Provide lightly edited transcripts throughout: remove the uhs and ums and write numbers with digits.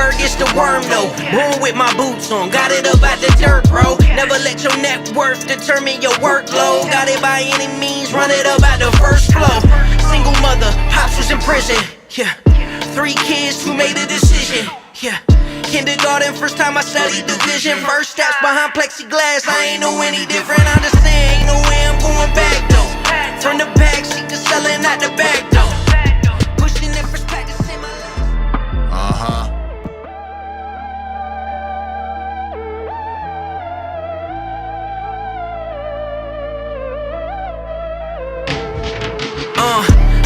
bird gets the worm though. Born with my boots on, got it up out the dirt, bro. Never let your net worth determine your workload. Got it by any means, run it up out the first flow. Single mother, pops was in prison, yeah. 3 kids who made a decision, yeah. Kindergarten, first time I studied division. First steps behind plexiglass, I ain't know any different. I understand, ain't no way I'm going back though. Turn the back, she can sellin' out the back though. Pushing that first practice in my life.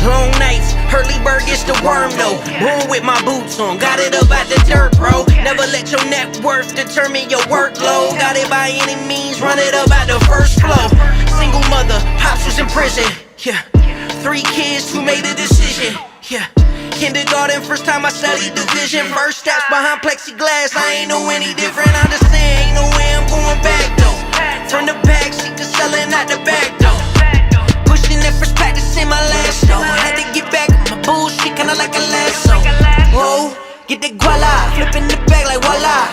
Long nights, early bird gets the worm though. Born with my boots on, got it up out the dirt, bro. Never let your net worth determine your workload. Got it by any means, run it up out the first flow. Single mother, pops was in prison, yeah. 3 kids who made a decision, yeah. Kindergarten, first time I studied division. First steps behind plexiglass, I ain't know any different. I understand, ain't no way I'm going back though. Turn the back, she can sellin' out the back though. Pushing that first practice in my last though. Had to get back on my bullshit, kinda like a lasso. Whoa, get the guala, flipping the bag like voila.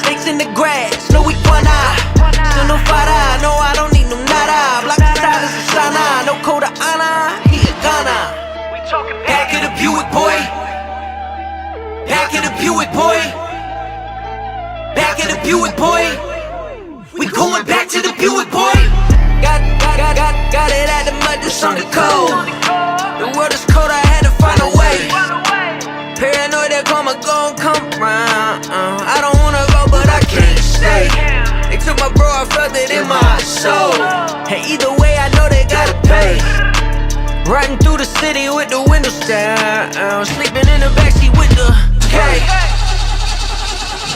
Snakes in the grass, no iguana. Still no fada, no I don't need no nada. Block the side is a sauna, no code of honor. He a Ghana. Back of the Buick boy. Back of the Buick boy. Back of the Buick boy. We going back to the Buick boy. Got it out the mud, it's on the cold. The world is cold, I had to find a way. Paranoid that karma gon' come round. I don't wanna go, but I can't stay. They took my bro, I felt it in my soul. Hey, either way, I know they gotta pay. Riding through the city with the windows down. Sleeping in the backseat with the K.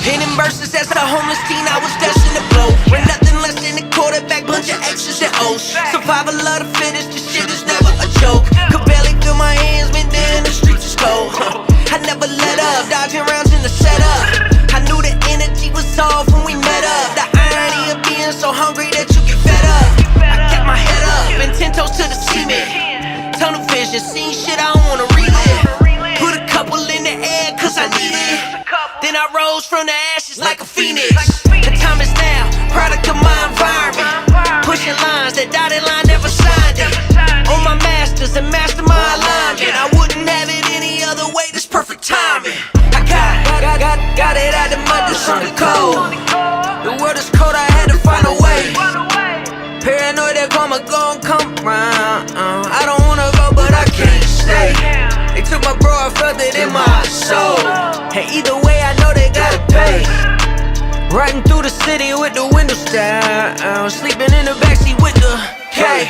Penning verses as a homeless teen, I was destined to blow. With nothing less than a quarterback, bunch of X's and O's. Survival of the fittest, this shit is never a joke. Could barely feel my hands, been there in the streets is cold. I never let up, dodging rounds in the setup. I knew the energy was off when we met up. The irony of being so hungry that you get fed up. I kept my head up and 10 toes to the cement. Tunnel vision, seen shit I don't wanna relive. Put a couple in the air cause I need it. Then I rose from the ashes like a phoenix. The time is now, product of my environment. Pushing lines, that dotted line never signed it. On my masters and master my alignment. I wouldn't have it any other way, this perfect timing. I got it out the mud, it's on the cold. The world is cold, I had to find a way. Paranoid that karma gon' come round. I don't wanna go, but I can't stay. They took my bro, I felt it in my soul. Hey, either way, I know they gotta pay. Riding through the city with the windows down. Sleeping in the backseat with the K.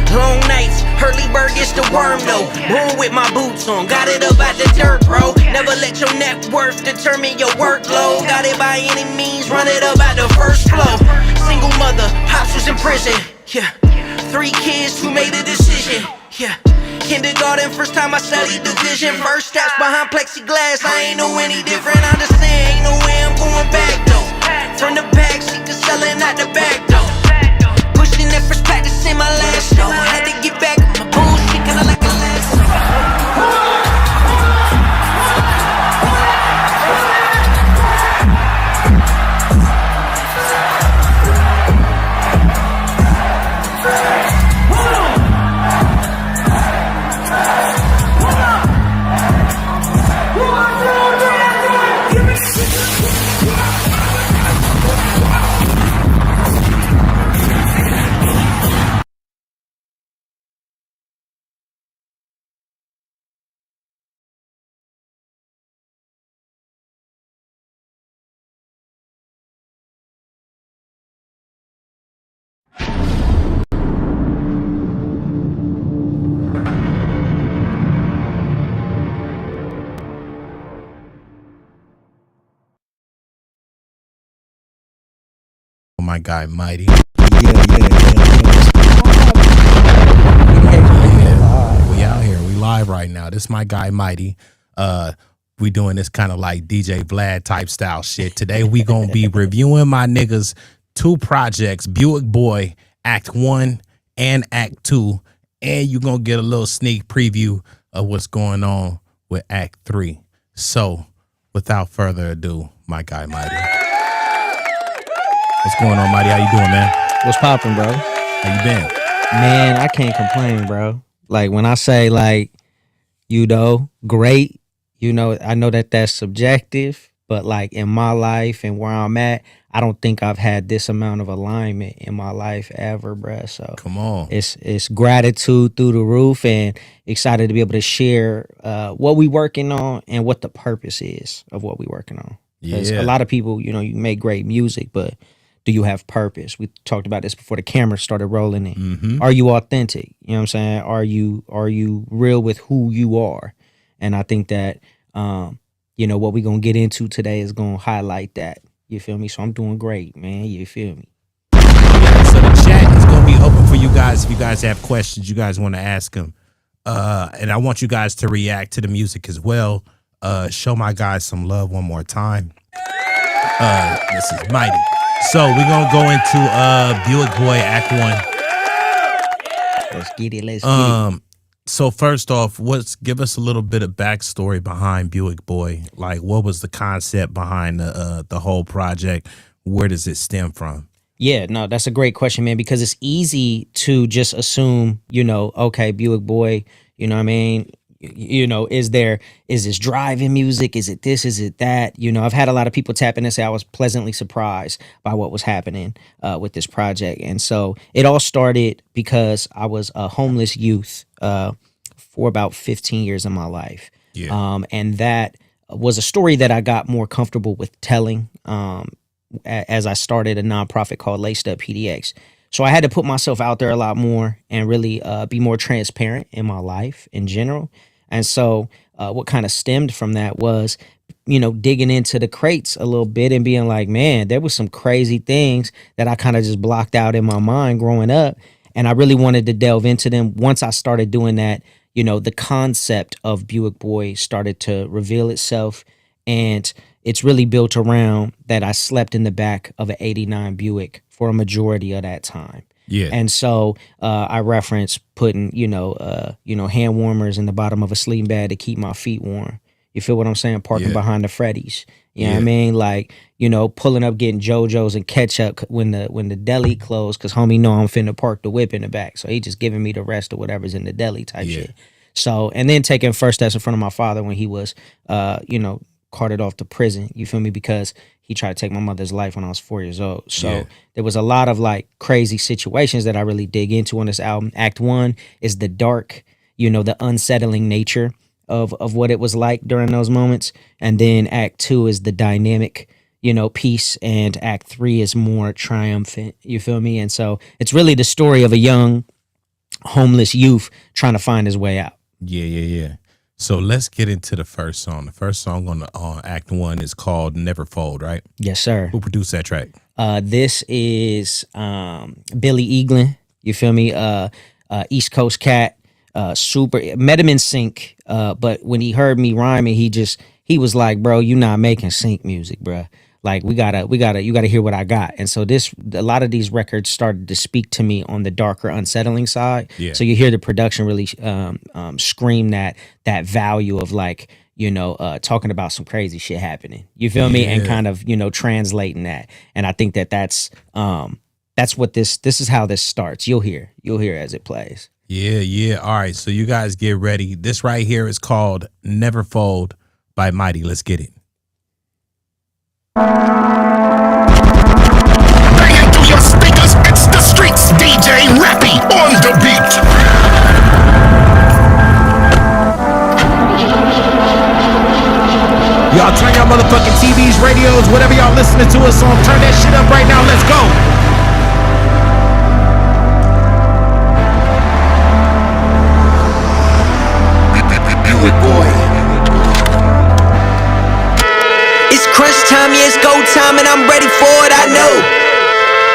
Long nights, early bird gets the worm though. Born with my boots on, got it up out the dirt, bro. Never let your net worth determine your workload. Got it by any means, run it up out the first flow. Single mother, pops was in prison, yeah. 3 kids who made a decision, yeah. Kindergarten, first time I studied division. First steps behind plexiglass, I ain't know any different. I understand, ain't no way I'm going back though. Turn the back, she can sellin' out the back though. Pushing that first practice in my last though. Had to get back on my bullshit, kinda like a lasso. My guy Mighty. Yeah. live right now. This is my guy Mighty. We doing this kind of like DJ Vlad type style shit. Today we gonna be reviewing my niggas 2 projects, Buick Boy, Act 1 and Act 2. And you're gonna get a little sneak preview of what's going on with Act 3. So without further ado, my guy Mighty. What's going on, Mighty? How you doing, man? What's poppin', bro? How you been? Man, I can't complain, bro. Like, when I say, like, great, I know that that's subjective, but, like, in my life and where I'm at, I don't think I've had this amount of alignment in my life ever, bro. So come on. It's gratitude through the roof and excited to be able to share what we working on and what the purpose is of what we working on. Because a lot of people, you make great music, but do you have purpose? We talked about this before the camera started rolling in. Mm-hmm. Are you authentic? You know what I'm saying? Are you real with who you are? And I think that, what we're going to get into today is going to highlight that. You feel me? So I'm doing great, man. You feel me? Yeah, so the chat is going to be open for you guys. If you guys have questions, you guys want to ask them. And I want you guys to react to the music as well. Show my guys some love one more time. This is Mighty. So we're going to go into Buick Boy Act 1. Let's get it. So first off, give us a little bit of backstory behind Buick Boy. Like, what was the concept behind the whole project? Where does it stem from? Yeah, no, that's a great question, man, because it's easy to just assume, okay, Buick Boy, you know what I mean? Is this driving music? Is it this? Is it that? I've had a lot of people tap in and say I was pleasantly surprised by what was happening with this project. And so it all started because I was a homeless youth for about 15 years of my life. Yeah. And that was a story that I got more comfortable with telling as I started a nonprofit called Laced Up PDX. So I had to put myself out there a lot more and really be more transparent in my life in general. And so what kind of stemmed from that was, digging into the crates a little bit and being like, man, there was some crazy things that I kind of just blocked out in my mind growing up. And I really wanted to delve into them. Once I started doing that, the concept of Buick Boy started to reveal itself. And it's really built around that I slept in the back of an 89 Buick for a majority of that time. Yeah. And so I reference putting, hand warmers in the bottom of a sleeping bag to keep my feet warm. You feel what I'm saying? Parking behind the Freddy's. You know what I mean? Like, pulling up, getting JoJo's and ketchup when the deli closed, because homie know I'm finna park the whip in the back. So he just giving me the rest of whatever's in the deli type shit. So, and then taking first steps in front of my father when he was, carted off to prison, you feel me? Because he tried to take my mother's life when I was 4 years old. So there was a lot of like crazy situations that I really dig into on this album. Act 1 is the dark, the unsettling nature of what it was like during those moments. And then Act 2 is the dynamic, piece. And Act 3 is more triumphant, you feel me? And so it's really the story of a young homeless youth trying to find his way out. Yeah. So let's get into the first song. The first song on Act 1 is called Never Fold, right? Yes, sir. Who produced that track? This is Billy Eaglin, you feel me? East Coast cat, super. Met him in sync, but when he heard me rhyming, he was like, bro, you not making sync music, bro. Like, you gotta hear what I got. And so a lot of these records started to speak to me on the darker, unsettling side. Yeah. So you hear the production really scream that value of like, talking about some crazy shit happening. You feel me? And kind of, translating that. And I think that's what this is how this starts. You'll hear as it plays. Yeah. All right. So you guys get ready. This right here is called Never Fold by Mighty. Let's get it. Bang into your speakers, it's the streets, DJ Rappy on the beat. Y'all turn your motherfucking TVs, radios, whatever y'all listening to us on, turn that shit up right now, let's go. Buick Boy. It's crunch time, yeah, it's go time, and I'm ready for it, I know.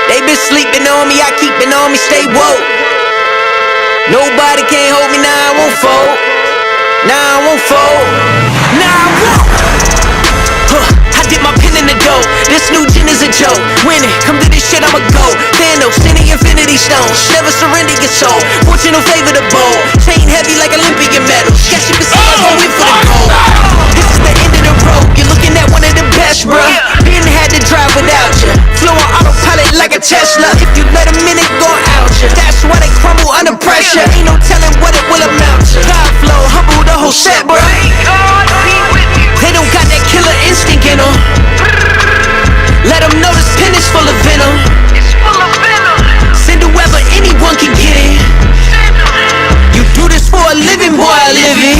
They been sleeping on me, I keep it on me, stay woke. Nobody can't hold me now, I won't fold. Now I won't fold. Now I won't. I dip my pen in the dough. This new gin is a joke. Winning, come to this shit, I'ma go. Thanos, in the infinity stones. Never surrender your soul. Fortune will favor the bold. Chain heavy like Olympian medals. Guess you can see I go in for the gold. This is the end of the road. You're looking at one of the best, bruh. Ben had to drive without you. Flow on autopilot like a Tesla. If you let a minute go out you. That's why they crumble under pressure. Ain't no telling what it will amount to. God flow, humble the whole set, bruh. They don't got that killer instinct in them. Let them know this pen is full of venom. Send whoever anyone can get it. You do this for a living, boy, I live it.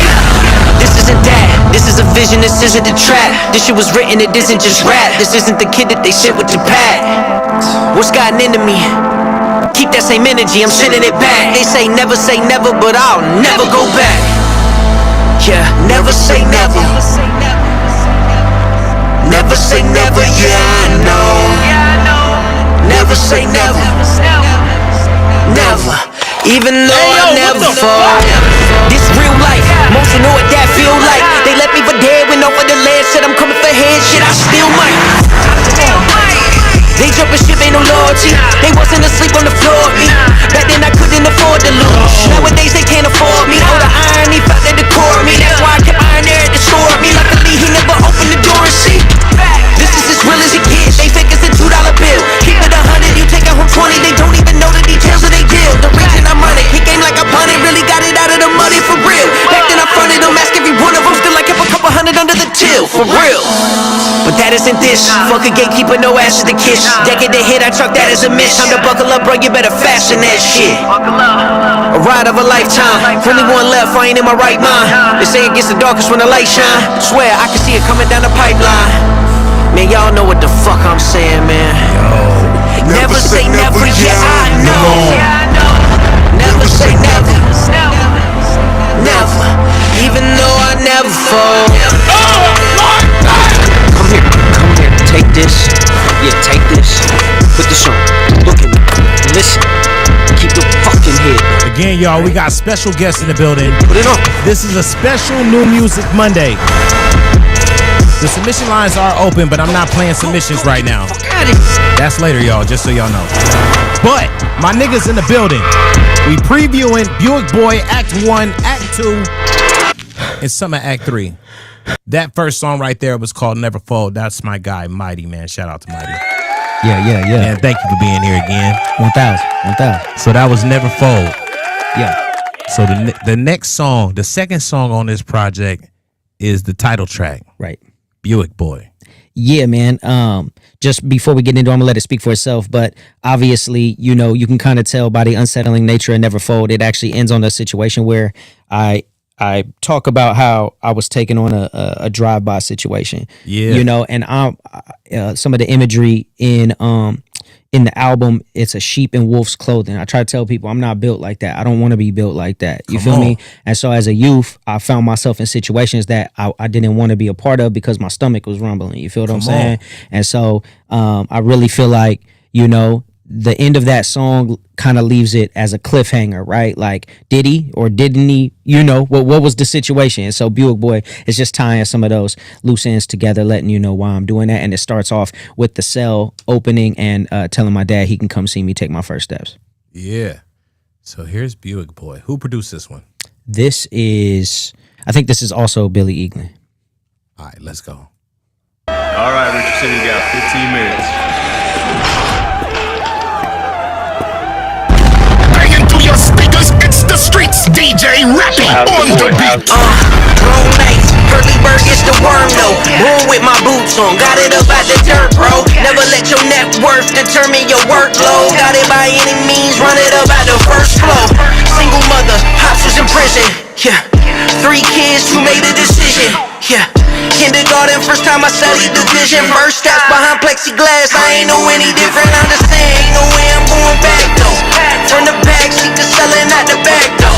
This isn't that, this is a vision, this isn't a trap. This shit was written, it isn't just rap. This isn't the kid that they sent with the pad. What's gotten into me? Keep that same energy, I'm sending it back. They say never, but I'll never go back. Yeah, never say never. Never say never, yeah, I know. Never say never. Never, even though I never fall. This real life, most you know what that feel like. They left me for dead, went over the ledge, said I'm coming for head, shit, I still might. They jumpin' ship, ain't no loyalty. They wasn't asleep on the floor with me. Back then I couldn't afford to lose. Nowadays they can't afford me. Oh, the irony felt that the core of me. That's why I kept iron there at the store of me. Luckily he never opened the door and see. This is as real as it gets. They fake it's a $2 bill. Keep it 100, you take it home 20. They don't even know the details of they deal. The reason I'm running, he came like a bunny. Really got it out of the money for real. Back then I fronted them, ask every one of them. Still I kept a couple hundred under the till, for real. But that isn't this. Fuck a gatekeeper, no ass to the kiss. Decade they hit, I truck that as a miss. Time to buckle up, bro, you better fasten that shit. A ride of a lifetime. Only one left, I ain't in my right mind. They say it gets the darkest when the light shine. Swear, I can see it coming down the pipeline. Man, y'all know what the fuck I'm saying, man. Never say never, yeah, I know. Never say never. Never, even though I never fall. Come here, take this. Yeah, take this. Put this on. Look at me. Listen. Keep your fucking head. Again, y'all, we got special guests in the building. Put it on. This is a special New Music Monday. The submission lines are open, but I'm not playing submissions right now. That's later, y'all, just so y'all know. But my niggas in the building. We previewing Buick Boy Act 1, Act 2, and some of Act 3. That first song right there was called Never Fold. That's my guy, Mighty, man. Shout out to Mighty. Yeah. And thank you for being here again. 1,000. So that was Never Fold. Yeah. So the next song, the second song on this project is the title track. Right. Buick Boy. Yeah, man. Just before we get into it, I'm gonna let it speak for itself. But obviously, you know, you can kind of tell by the unsettling nature of Never Fold. It actually ends on a situation where I talk about how I was taking on a drive-by situation. Yeah. You know, and some of the imagery in the album, it's a sheep in wolf's clothing. I try to tell people I'm not built like that. I don't want to be built like that. You feel me? And so as a youth, I found myself in situations that I didn't want to be a part of because my stomach was rumbling. You feel what I'm saying? And so I really feel like, you know, the end of that song kind of leaves it as a cliffhanger, right? Like, did he or didn't he? You know, what was the situation? And so Buick Boy is just tying some of those loose ends together, letting you know why I'm doing that. And it starts off with the cell opening and telling my dad he can come see me take my first steps. Yeah. So here's Buick Boy. Who produced this one? I think this is also Billy Eaglin. All right, let's go. All right, Richardson, you got 15 minutes. Your speakers, it's the streets, DJ Rappy on the beat. Wrong nights, early bird gets the worm though. Born with my boots on, got it up out the dirt, bro. Never let your net worth determine your workload. Got it by any means, run it up out the first flow. Single mother, pops was in prison. Yeah, 3 kids who made a decision. Yeah, kindergarten, first time I studied division. First steps behind plexiglass, I ain't know any different. Understand, ain't no way I'm going back though. From the back, she just selling out the back though.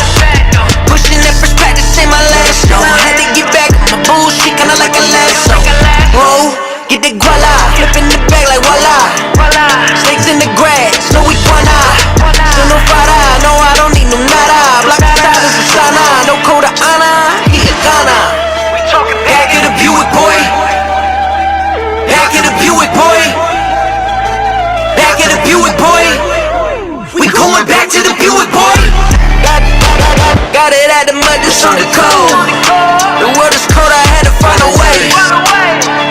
Pushing that first practice in my last though. Had to get back on my bullshit, kinda like a lasso. Whoa, get the guala, flipping the bag like voila. Snakes in the grass, no iguana. So no fada, no I don't need no nada. Black side is a sana, no code of honor. He a moments on the cold. The world is cold, I had to find a way.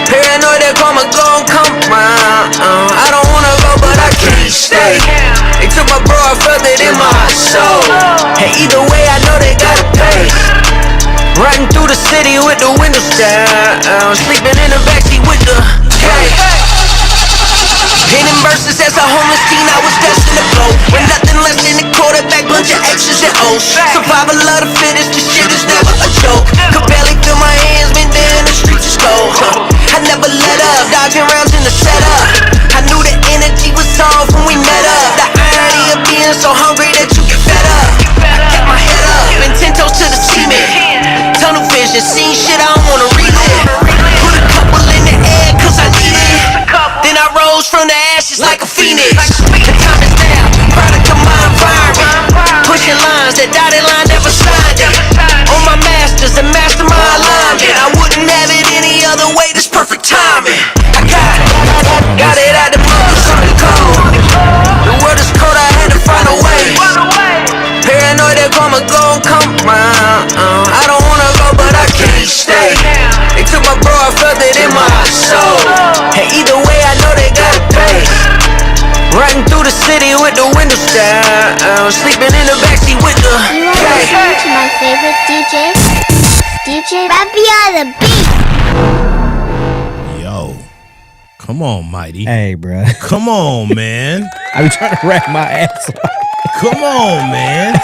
Paranoid that karma gon' come round. I don't wanna go, but I can't stay. They took my bro, I felt it in my soul. And either way, I know they gotta pay. Riding through the city with the windows down, sleeping in the backseat with the cage. Painting verses as a homeless teen, I was destined to blow. With nothing less than a quarterback, bunch of X's and O's. Survival of the fittest, this shit is never a joke. Could barely feel my hands, been there in the streets is cold. I never let up, dodging rounds in the setup. I knew the energy was off when we met up. The irony of being so hungry that you get fed up. I kept my head up, and 10 toes to the cement. Tunnel vision, seen shit I don't wanna relive. Put a couple in the air, cause I need it. Then I rose from the ashes like a phoenix. The time is now, product of my environment. Pushing lines, that dotted line never signed it. On my masters and master my alignment. I wouldn't have it any other way, this perfect timing. I got it out the moments on the cold. The world is cold, I had to find a way. Paranoid that karma gon' come round. I don't wanna go, but I can't stay. They took my bro, I felt it in my soul. And either way, I know they gotta pay. Riding through the city with the windows down, sleeping in the backseat with the You are listening to my favorite DJ, DJ Rappy on the beat. Yo, come on, Mighty. Hey, bro. Come on, man. I be trying to rack my ass off. Come on, man.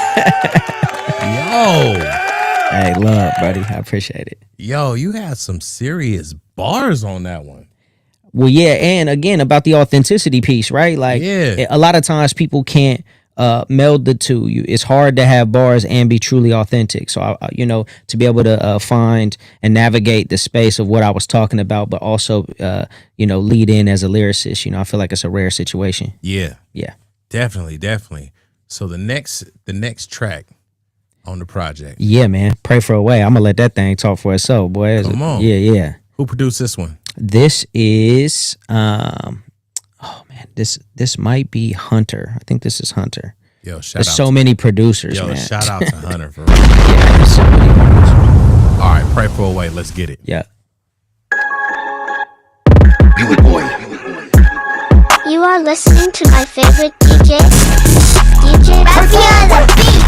Yo. Hey, love, buddy. I appreciate it. Yo, you had some serious bars on that one. Well, yeah, and again, about the authenticity piece, right? Like, Yeah. a lot of times people can't meld the two. It's hard to have bars and be truly authentic. So, to be able to find and navigate the space of what I was talking about, but also, lead in as a lyricist, I feel like it's a rare situation. Yeah. Yeah. Definitely. So the next track on the project. Yeah, man. Pray for a way. I'm going to let that thing talk for itself, boy. Come on. Yeah. Who produced this one? This is this might be Hunter. I think this is Hunter. Yo, shout There's out. so many producers, Yo, man. shout out to Hunter for real. Yeah, there's so many producers. All right, pray for a way. Let's get it. Yeah. Buick boy. You are listening to my favorite DJ, DJ Rappy on the beat.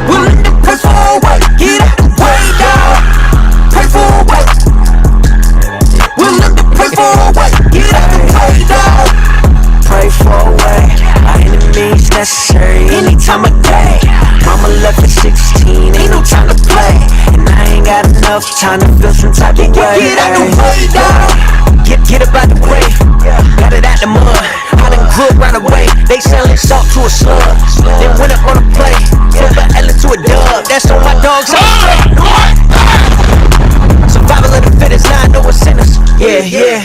willing to pray for a way. Get out the way, dog. Pray for a way. Willing to pray for a way. Get out the way, dog. Pray for a way. Our enemies necessary any time of day. Mama left at 16, ain't no time to play. And I ain't got enough time to feel some type of way. Get out the way, dog. Get up out the way. Got it out the mud. I done grew up right away. They selling salt to a slug. Then went up on a plate. Flip an L to a dub. That's on my dogs. Survival of the fittest, now I know what's in us. Yeah.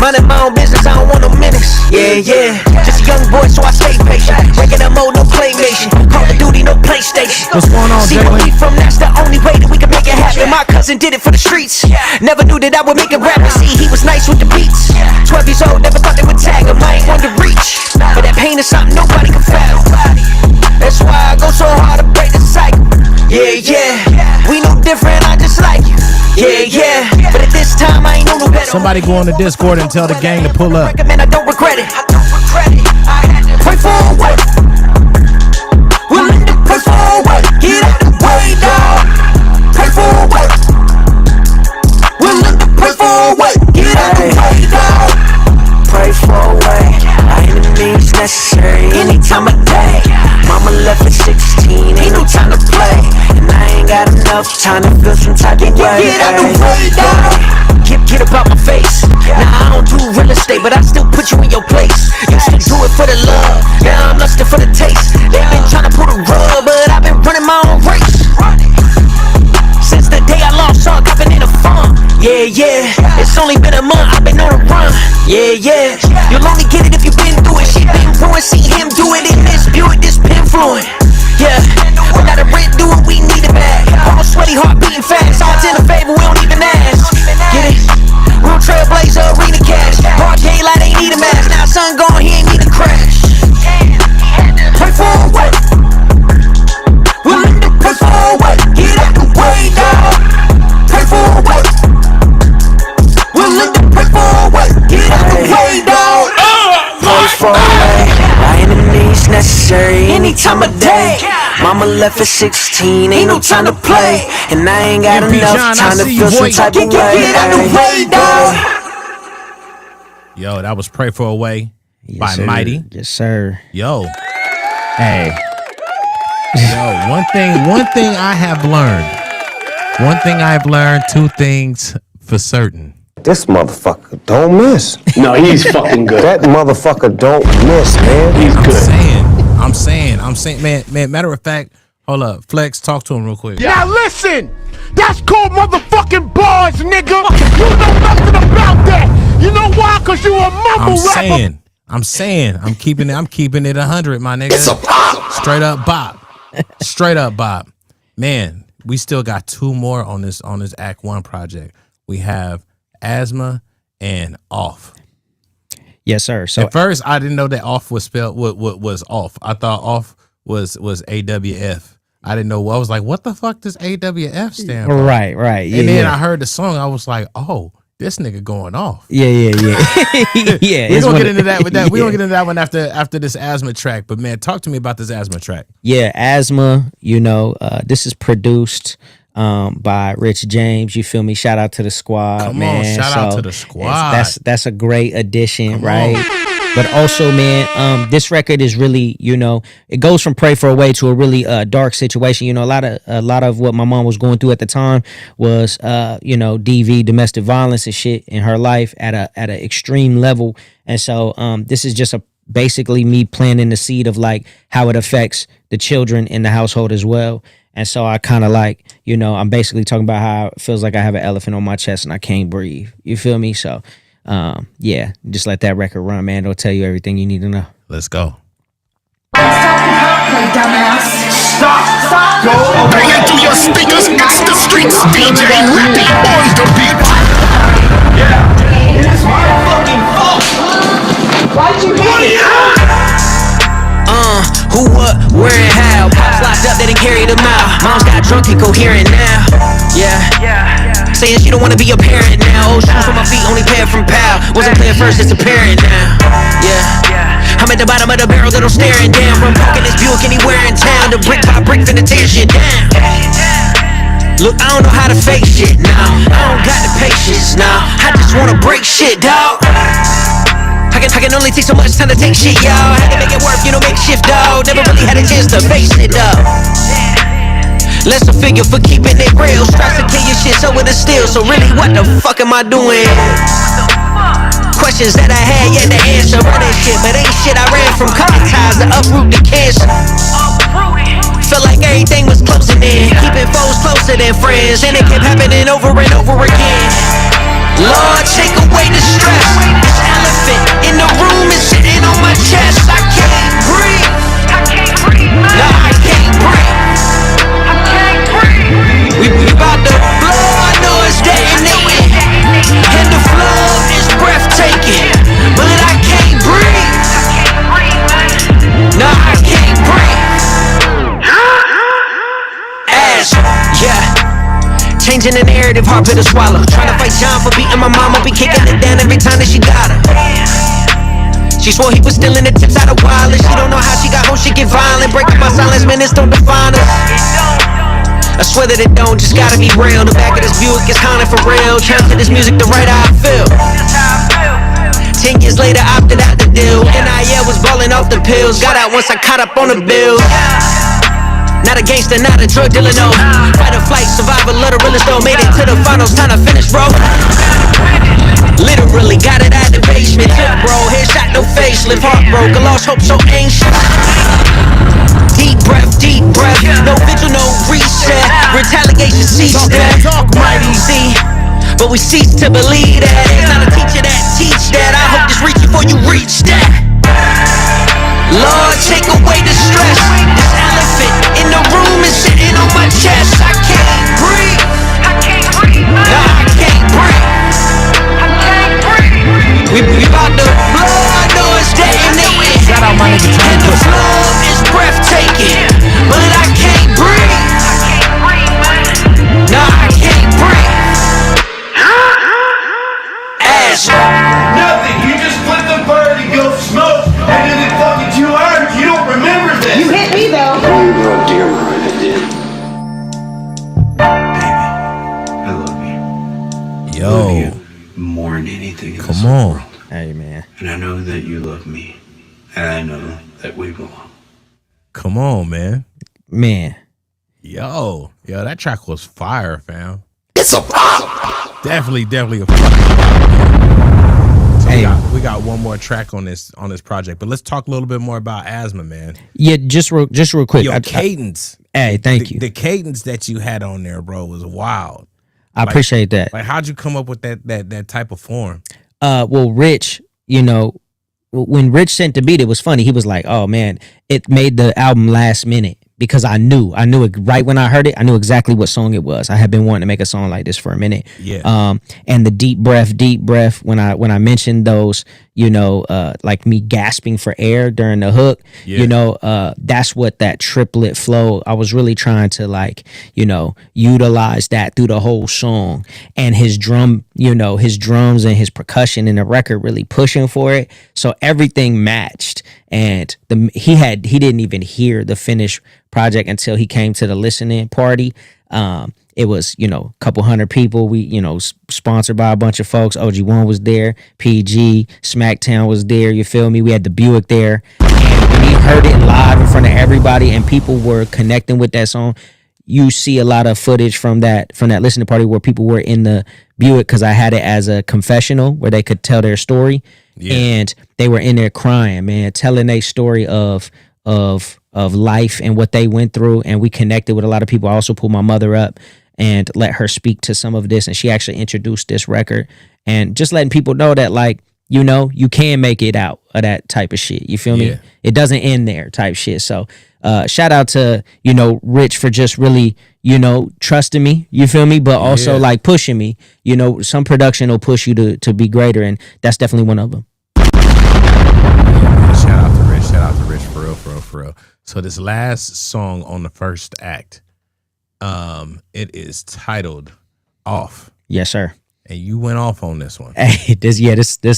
Minding my own business, I don't want no minutes. Yeah. Just a young boy, so I stay patient. Breaking the mode, no playmation. Call of Duty, no PlayStation. What's going on, See where Jalen? we from, that's the only way that we can make it happen. My cousin did it for the streets. Never knew that I would make it rap. See, he was nice with the beats. 12 years old, never thought they would tag him. I ain't one to reach. But that pain is something nobody can fathom. That's why I go so hard to break the cycle. Yeah. We no different, I just like you. Yeah. But at this time, I ain't know no better. Somebody go on the Discord and tell the gang to pull up. Recommend, I don't regret it. Pray for a way. Willing to pray for a way. Get out the way, dog. Pray for a way. Willing to pray for a way. Get out the way, dog. Pray for a way. Our enemies necessary any time of day. Mama left at 16, ain't no time to play. And I ain't got enough time to feel some type of way. Get out the way, dog. Get about my face. Now I don't do real estate, but I still put you in your place. Used to do it for the love, now I'm lusting for the taste. They've been trying to put a rub, but I've been running my own race. Since the day I lost Sunk, I've been in a funk. Yeah. It's only been a month, I've been on a run. Yeah. You'll only get it if you've been through it. Shit been brewing, see him do it in this Buick, this pin fluent. Yeah, without a rent, do it, we need it back. Almost sweaty, heart beating fast. Odds in a favor, we don't even ask. Get it? Real trailblazer, arena cash. Hard daylight, ain't need a mask. Now sun gone, he ain't need a crash. Pray for a way. Willing to pray for a way. Get Sherry any time of day. Mama left at 16, ain't no time to play. And I ain't got enough time to feel some type of way. Yo, that was Pray for a Way by sir. Mighty. Yes, sir. Yo. Hey. Yo, one thing I have learned, two things for certain. This motherfucker don't miss. No, he's fucking good. That motherfucker don't miss, man. He's good. I'm saying, man, matter of fact, hold up, Flex, talk to him real quick. Now listen, that's called motherfucking bars, nigga. You know nothing about that. You know why? Cause you a mumble rapper. I'm saying, I'm keeping it 100, my nigga. It's a bop. Straight up bop. Man, we still got two more on this Act 1 project. We have Asthma and Off. Yes, sir. So at first, I didn't know that Off was spelled what was Off. I thought Off was AWF. I didn't know. I was like, what the fuck does AWF stand for? Right. Yeah, and then I heard the song. I was like, oh, this nigga going off. Yeah. Yeah. We're gonna get into that with that. We're gonna get into that one after this Asthma track. But man, talk to me about this Asthma track. Yeah, Asthma, this is produced by Rich James. You feel me? Shout out to the squad. Come man. on, shout out to the squad. That's a great addition, right? But also, man, this record is really, it goes from Pray for a Way to a really dark situation. A lot of what my mom was going through at the time was, DV, domestic violence and shit in her life at an extreme level. And so, this is just basically me planting the seed of like how it affects the children in the household as well. And so I kind of like, I'm basically talking about how it feels like I have an elephant on my chest and I can't breathe. You feel me? So, just let that record run, man. It'll tell you everything you need to know. Let's go. Stop. Go. Bring it to your speakers. It's the streets. DJ Rappy on the beat. Yeah. It's my fucking fault. Why'd you hate it? Who, what, where, and how? Pops locked up, they didn't carry them out. Mom's got drunk and coherent now. Yeah. Saying she don't wanna be a parent now. Old shoes on my feet, only pair from Pal. Wasn't playing first, it's apparent now. Yeah. I'm at the bottom of the barrel that I'm staring down. From parking this Buick anywhere in town. The brick by brick finna tear shit down. Look, I don't know how to fake shit now. I don't got the patience now. I just wanna break shit, dawg. I can only take so much time to take shit, y'all. Had to make it work, make shift, dawg. Never really had a chance to face it, dawg. Less a figure for keeping it real. Stress to kill your shit, so it is still. So really, what the fuck am I doing? Questions that I had yet to answer. Running shit, but ain't shit I ran from. Cutting ties to uproot the cancer. Felt like everything was closing in. Keeping foes closer than friends. And it kept happening over and over again. Lord, take away the stress. This elephant in the room is sitting on my chest. I can't breathe. No, I can't breathe. We about to blow, I know it's detonating. And the flow is breathtaking. But I can't breathe. No, I can't breathe. Changing the narrative, hard pill to swallow. Trying to fight John for beating my mama, be kicking it down every time that she got her. She swore he was stealing the tips out of wireless. She don't know how she got home, she get violent. Breaking my silence, minutes don't define us. I swear that it don't, just gotta be real. The back of this Buick is haunted for real. Trying to this music the right how I feel. 10 years later, opted out the deal. NIL was balling off the pills. Got out once I caught up on the bills. Not a gangster, not a drug dealer, no. Fight or flight, survivor, love the realest though. Made it to the finals, time to finish, bro. Literally got it out the basement. Took, bro, headshot, no facelift. Heartbroken, lost hope, so anxious. Deep breath, no vigil, no reset. Retaliation ceased that. Talk, mighty. See, but we cease to believe that. It's not a teacher that teach that. I hope this reach before you reach that. Lord, take away the stress. This elephant in the room is sitting on my chest. I can't breathe. No, I can't breathe. We about to blow, I know it's detonating. Shout out my nigga John. And the flow is breathtaking. But I can't breathe. No, I can't breathe. Ass. Nothing. You just flip the bird and go smoke, and then it fucking 2 hours. You don't remember that. right, I did. Baby, I love you. Yo. I love you more than anything in Come this on. world. Hey, man. And I know that you love me. And I know that we belong. Come on, man. Man. Yo, that track was fire, fam. It's a pop. Definitely a fucking pop. So Hey. we got one more track on this project, but let's talk a little bit more about Asthma, man. Yeah, just real quick. Yo, cadence. Hey, thank you. The cadence that you had on there, bro, was wild. I appreciate that. Like, how'd you come up with that type of form? Well, Rich, when Rich sent the beat, it was funny. He was like, "Oh man, it made the album last minute." Because I knew it right when I heard it. I knew exactly what song it was. I had been wanting to make a song like this for a minute. Yeah. And the deep breath. When I mentioned those, like me gasping for air during the hook. Yeah. That's what that triplet flow. I was really trying to utilize that through the whole song. And his drums and his percussion in the record really pushing for it. So everything matched. And he didn't even hear the finished project until he came to the listening party. It was, a couple hundred people. We, sponsored by a bunch of folks. OG1 was there. PG, Smacktown was there. You feel me? We had the Buick there. And when he heard it live in front of everybody and people were connecting with that song, you see a lot of footage from that listening party where people were in the Buick, because I had it as a confessional where they could tell their story. Yeah. And they were in there crying, man, telling their story of life and what they went through. And we connected with a lot of people. I also pulled my mother up and let her speak to some of this. And she actually introduced this record, and just letting people know that, you can make it out of that type of shit. You feel me? It doesn't end there type shit. So shout out to, Rich for just really, trusting me, you feel me? But also pushing me, some production will push you to be greater. And that's definitely one of them. Yeah, shout out to Rich, for real. So this last song on the first act, it is titled Off. Yes, sir. And you went off on this one. Hey, this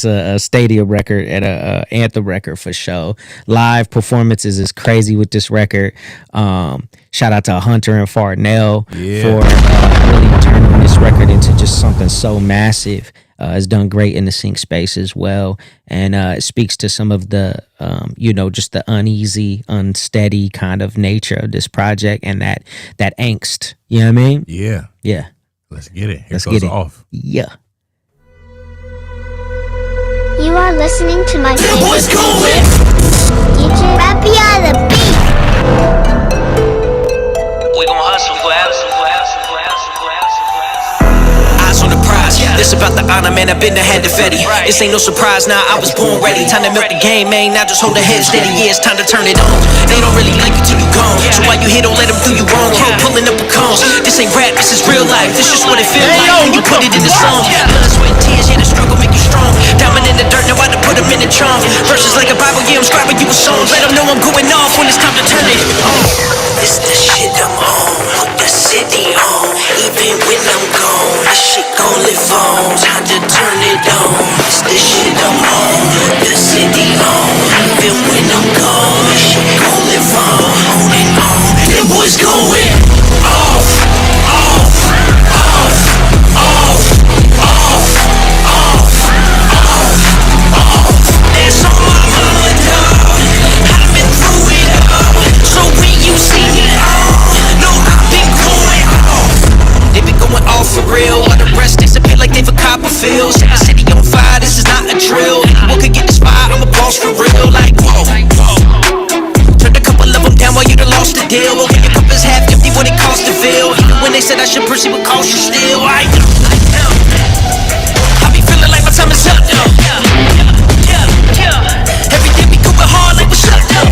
a stadium record and a anthem record for sure. Live performances is crazy with this record. Shout out to Hunter and Farnell for really turning this record into just something so massive. It's done great in the sync space as well, and it speaks to some of the just the uneasy, unsteady kind of nature of this project and that angst. You know what I mean? Yeah. Let's get it. Let's get it. Off. Yeah. You are listening to my favorite DJ Rappy on the beat. We gon' hustle for eyes on the prize. This about the honor, man. I've been to had the Fetty. This ain't no surprise, nah. I was born ready. Time to milk the game, man. Now just hold the head steady. Yeah, it's time to turn it on. They don't really like you till you gone. So why you here, don't let them do you wrong. Bro, pulling up a cone. This ain't rap, this is real life. This just what it feel like when you put it in the song. Blood, sweat, and tears, yeah, the struggle make you strong. Diamond in the dirt, now I done put them in the trunk. Verses like a Bible, yeah, I'm scribing you a song. Let them know I'm going off when it's time to turn it on. This the shit I'm on. Put the city on. Even when I'm gone, this shit gon' live on. Time to turn it on. This the shit I'm on. Put the city on. Even when I'm gone, this shit gon' live on. On and on. Them boys going off, off, off, off, off, off, off. That's on my mama, dog. I've been through it all. So when you see me no, I've been going off. They been going off for real. All the rest disappear like they for Copperfield. Set the city on fire, this is not a drill. Anyone could get this fire, I'm a boss for real. Like, whoa, whoa. Turned a couple of them down while you done lost the deal. Well, when your cup is half empty, what it cost to fill. Even when they said I should proceed with caution still. I be feeling like my time is up now. Everything be going hard like what's up now.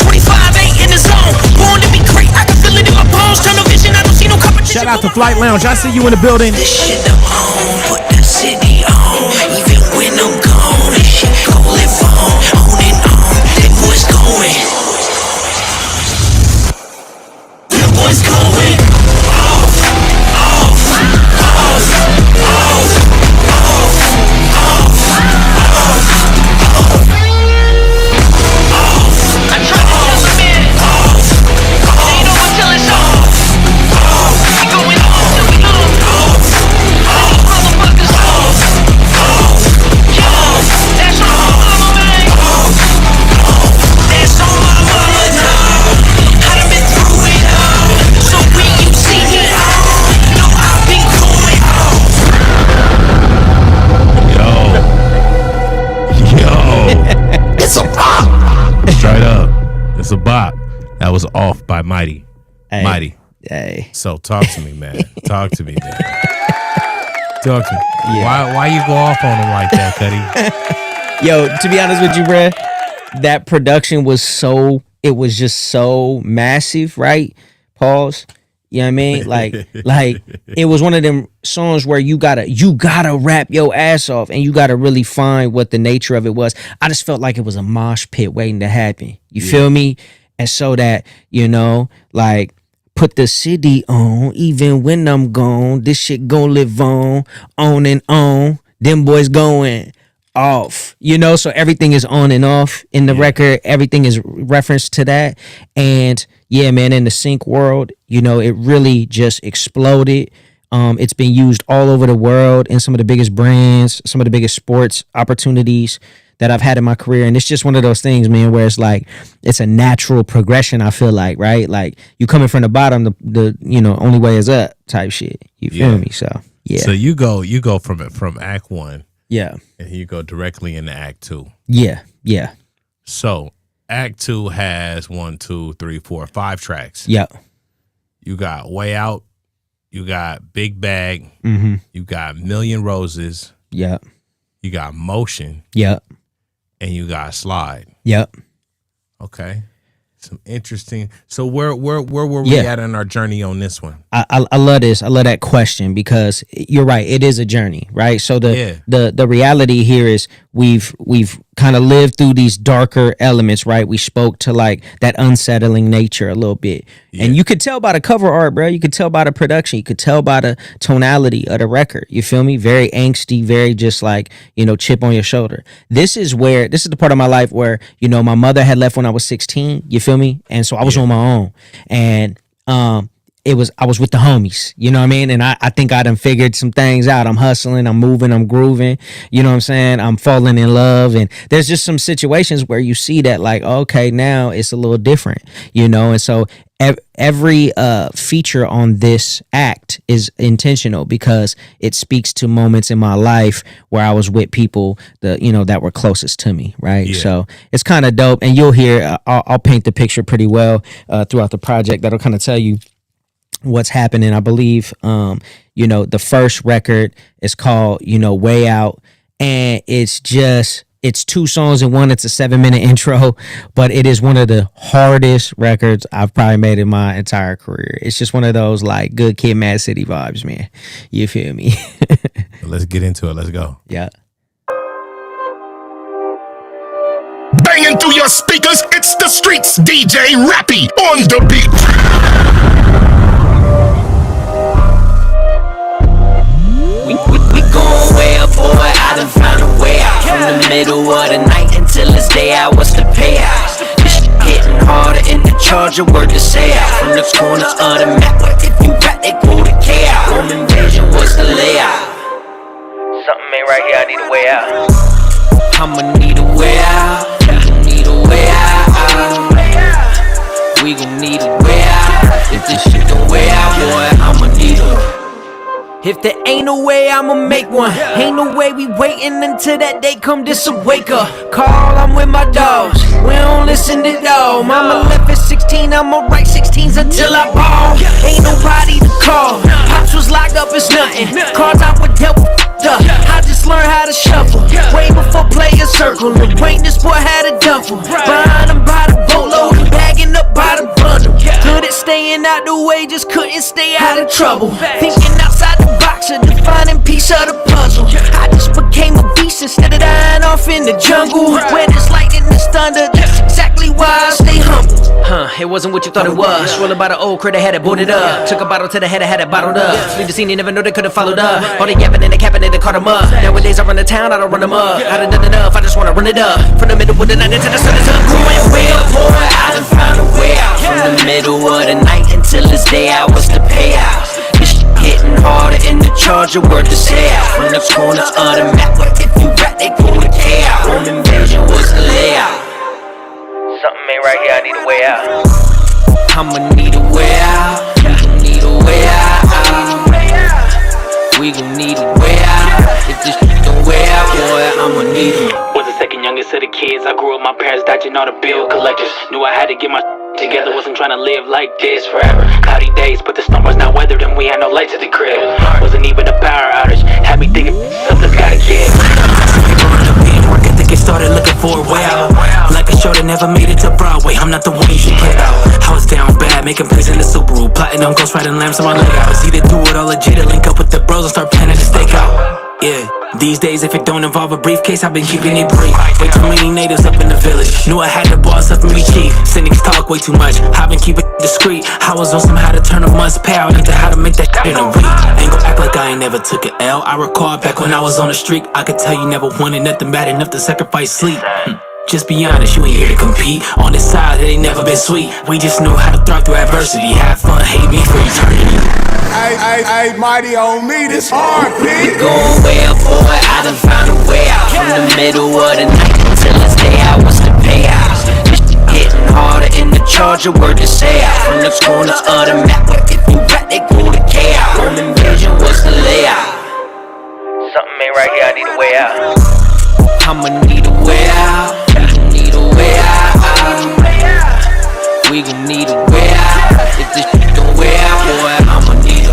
25 ain't in the zone. Born to be great, I can feel it in my bones. Tunnel vision, I don't see no competition. Shout out to Flight Lounge. I see you in the building. This shit I'm on, put the city on. Even when I'm gone, this shit gon' live on and on. Them boys going. Them boys going off, off, off, off, off, off, off, off. I try to hold them in. That was off by Mighty. Hey. Mighty. Hey. So talk to me, man. Talk to me, man. Talk to me. Yeah. Why you go off on him like that, Cuddy? Yo, to be honest with you, bruh, that production was just so massive, right? Pause. You know what I mean? Like it was one of them songs where you gotta rap your ass off and you gotta really find what the nature of it was. I just felt like it was a mosh pit waiting to happen. You feel me? And so that, like, put the city on, even when I'm gone, this shit gon' live on and on. Them boys going off, so everything is on and off in the record. Everything is referenced to that. And yeah, man, in the sync world, it really just exploded. It's been used all over the world in some of the biggest brands, some of the biggest sports opportunities that I've had in my career. And it's just one of those things, man, where it's like, it's a natural progression, I feel like, right? Like, you coming from the bottom, the only way is up type shit. You feel me? So, yeah. So you go from Act 1. Yeah. And you go directly into Act 2. Yeah. Yeah. So Act 2 has 1, 2, 3, 4, 5 tracks. Yeah. You got Way Out. You got Big Bag. Mm-hmm. You got Million Roses. Yeah. You got Motion. Yeah. And you got Slide. Yep. Okay. Some interesting. So where were we at in our journey on this one? I love this. I love that question because you're right. It is a journey, right? So the reality here is we've kind of lived through these darker elements, right? We spoke to like that unsettling nature a little bit. Yeah. And you could tell by the cover art, bro. You could tell by the production. You could tell by the tonality of the record. You feel me? Very angsty, very just like, chip on your shoulder. This is the part of my life where, my mother had left when I was 16. You feel me? And so I was on my own. And I was with the homies, you know what I mean? And I think I done figured some things out. I'm hustling, I'm moving, I'm grooving, you know what I'm saying? I'm falling in love. And there's just some situations where you see that like, okay, now it's a little different, And so every feature on this act is intentional because it speaks to moments in my life where I was with people that were closest to me, right? Yeah. So it's kind of dope. And you'll hear, I'll paint the picture pretty well throughout the project. That'll kind of tell you what's happening. I believe the first record is called Way Out, and it's 2 songs in one. It's a 7-minute intro, but it is one of the hardest records I've probably made in my entire career. It's just one of those like Good Kid, Mad City vibes, man. You feel me? Let's get into it. Let's go. Yeah. Banging through your speakers, it's the streets. DJ Rappy on the beat. We going way up, boy, I done found a way out. From the middle of the night until it's day out, what's the payout? This shit getting harder in the charger, word to say out. From the corner of the map, but if you rap, they pull the K out. Home invasion, what's the layout? Something ain't right here, I need a way out. I'ma need a way out. Need a way out. We gon' need a way out. If this shit don't way out, boy, I'ma need a. If there ain't no way, I'ma make one. Ain't no way we waiting until that day come, this a wake up call. I'm with my dogs, we don't listen to dog. Mama left at 16, I'ma write 16s until I ball. Ain't nobody to call, Pops was locked up, it's nothing. Cards out with devil up. I just learned how to shuffle, way before play a circle. And Wayne, this boy had a duffel, behind him by the boatload and bagging up by the bundle. Good at staying out the way, just couldn't stay out of trouble. Thinking outside the box, a defining piece of the puzzle. I just became a beast instead of dying off in the jungle. Where there's lightning and thunder, that's exactly why I stay humble. It wasn't what you thought it was. Rolling by the old critter, had it boarded up. Took a bottle to the head, I had it bottled up. Leave the scene, you never know they could've followed up. All the yapping and the capping, they caught them up. Nowadays I run the town, I don't run them up. I done done enough, I just wanna run it up. From the middle of the night until the sun is up. Going way up, boy, I done found a way out. From the middle of the night until it's day out, what's the payout? This shit hitting harder in the charger, word to say out. From the corner of the map, where if you rap, they pull the K out. Home invasion, what's the layout? Something ain't right here, I need a way out. I'ma need a way out. Need a way out. We gon' need a way out. If this shit don't way out, boy, I'ma need it. Was the second youngest of the kids. I grew up, my parents dodging all the bill collectors. Knew I had to get my together, wasn't trying to live like this forever. Cloudy days, but the storm was not weathered and we had no lights at the crib. Wasn't even a power outage, had me thinking something's gotta give. Work ethic, it started looking for a way out. Like a show that never made it to Broadway, I'm not the one you should play out. I was down bad, making plays in the Subaru, plotting on ghost riding lamps on my leg out. Either do it all legit or link up with the bros and start planning to stake out. Yeah, these days if it don't involve a briefcase, I've been keeping it brief. Way too many natives up in the village, knew I had to boss up and be cheap. Cynics talk way too much, I've been keeping it discreet. I was on some how to turn a month's payout into how to make that in a week. Ain't gon' act like I ain't never took an L. I recall back when I was on the streak, I could tell you never wanted nothing bad enough to sacrifice sleep. Just be honest, you ain't here to compete. On this side, it ain't never been sweet. We just knew how to thrive through adversity. Have fun, hate me for eternity. Hey, mighty on me, this hard, P. Going way up, boy, I done found a way out. From the middle of the night until I stay out, what's the payout? This hitting harder in the charger, word to say out. From the corner of the map, where if you rap, they go to chaos. Roman vision, what's the layout? Something ain't right here, I need a way out. I'ma need a way out. We gon' need a way out. If this shit don't way out, boy, I'ma need a.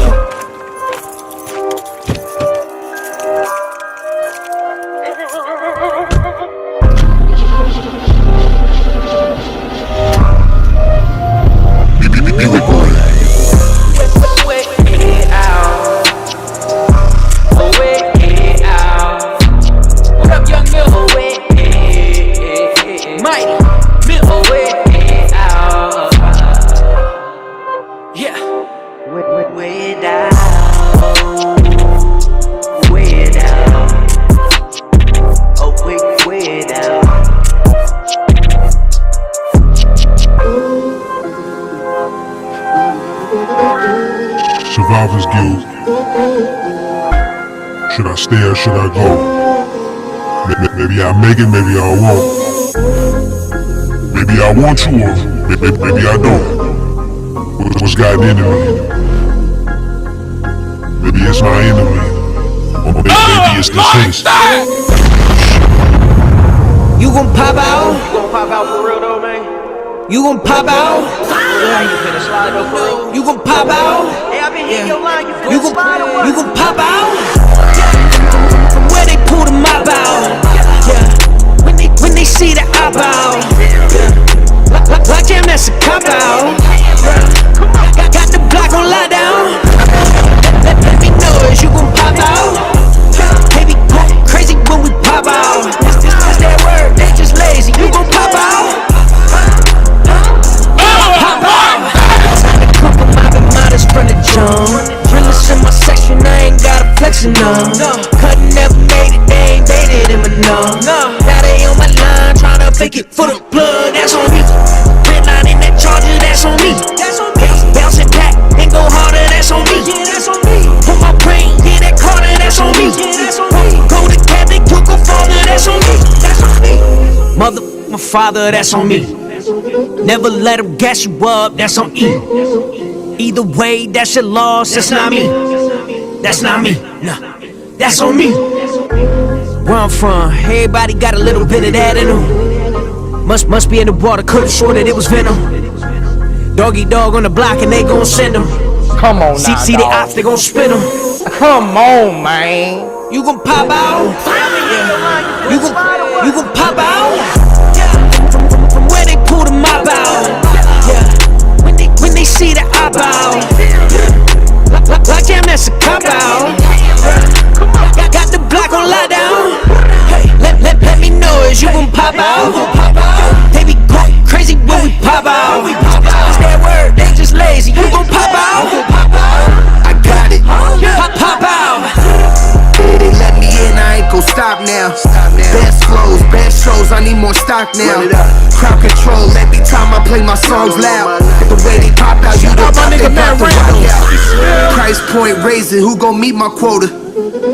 What up, young Mill? Mighty Mill. Way down, way down, oh way down. Survivors Guild. Should I stay or should I go? Maybe I make it, maybe I won't. Maybe I want to or maybe I don't. What's gotten into me? Maybe it's my enemy, or maybe it's the sense. You gon' pop out? You gon' pop out for real though, man? You gon' pop out? Yeah, you finna slide though for real? You gon' pop out? Hey, I been hitting your line, you finna slide or what? You gon' pop out? From where they pull the mop out? Yeah. When they see the op out? Like jam, that's a cop out. Got the block on lockdown. Let me know as you gon' pop out. They be crazy when we pop out. That's that word, they just lazy. You gon' pop out. Pop out. Time to compromise and modest from the jump. Realest in my section, I ain't got a flexin' on. Couldn't never made it, they ain't dated him enough. Now they on my line, tryna fake it for the plug. That's on me. Red line in that charger, that's on me. Bouncing back and go harder, that's on me. Put my brain, yeah, that Carter, that's on me. Go to Catholic, you go farther, that's on me. Mother, my father, that's on me. Never let him gas you up, that's on E. Either way, that's your loss, that's not me. That's not me, nah, that's on me. Where I'm from, everybody got a little bit of that in them. Must be in the water, could've sworn that it was venom. Doggy dog on the block and they gon' send them. Come on now, See the ops, they gon' spin them. Come on, man. You gon' pop out? Yeah. You gon' pop out? From where they pull the mop out? Yeah. When they see the op out? Like jam, that's a cop out. Got the block on lockdown. Hey, let me know as you gon' pop out. They be crazy when we pop out. That's that word, they just lazy. You gon' pop out? I got it. Pop out. They let me in, I ain't gon' stop now. Best flows, best shows, I need more stock now. Crowd control, every time I play my songs loud. The way they pop out, you don't think they about to rock out. Price point raising, who gon' meet my quota?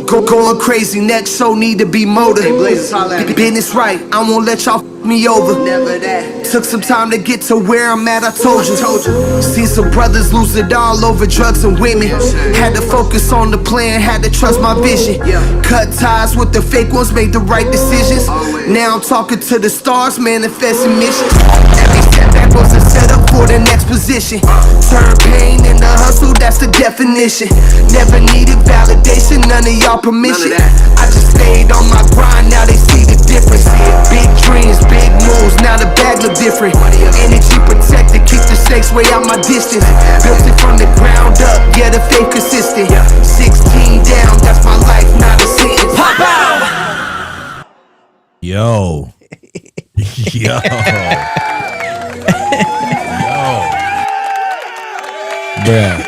Going crazy, next show need to be motor. Business right, I won't let y'all me over. Never that. Took some time to get to where I'm at, I told you. Seen some brothers lose it all over drugs and women. Had to focus on the plan, had to trust my vision. Cut ties with the fake ones, made the right decisions. Now I'm talking to the stars, manifesting missions. Every setback was a setup for the next position. Turn pain into hustle, that's the definition. Never needed validation, none of y'all permission. I just stayed on my grind, now they see the difference. Big dreams, big moves, now the bag look different. Energy protected, keep the stakes way out my distance. Built it from the ground up, yeah, the faith consistent. 16 down, that's my life, not a sentence. Pop out! Yo. Yo. Bruh.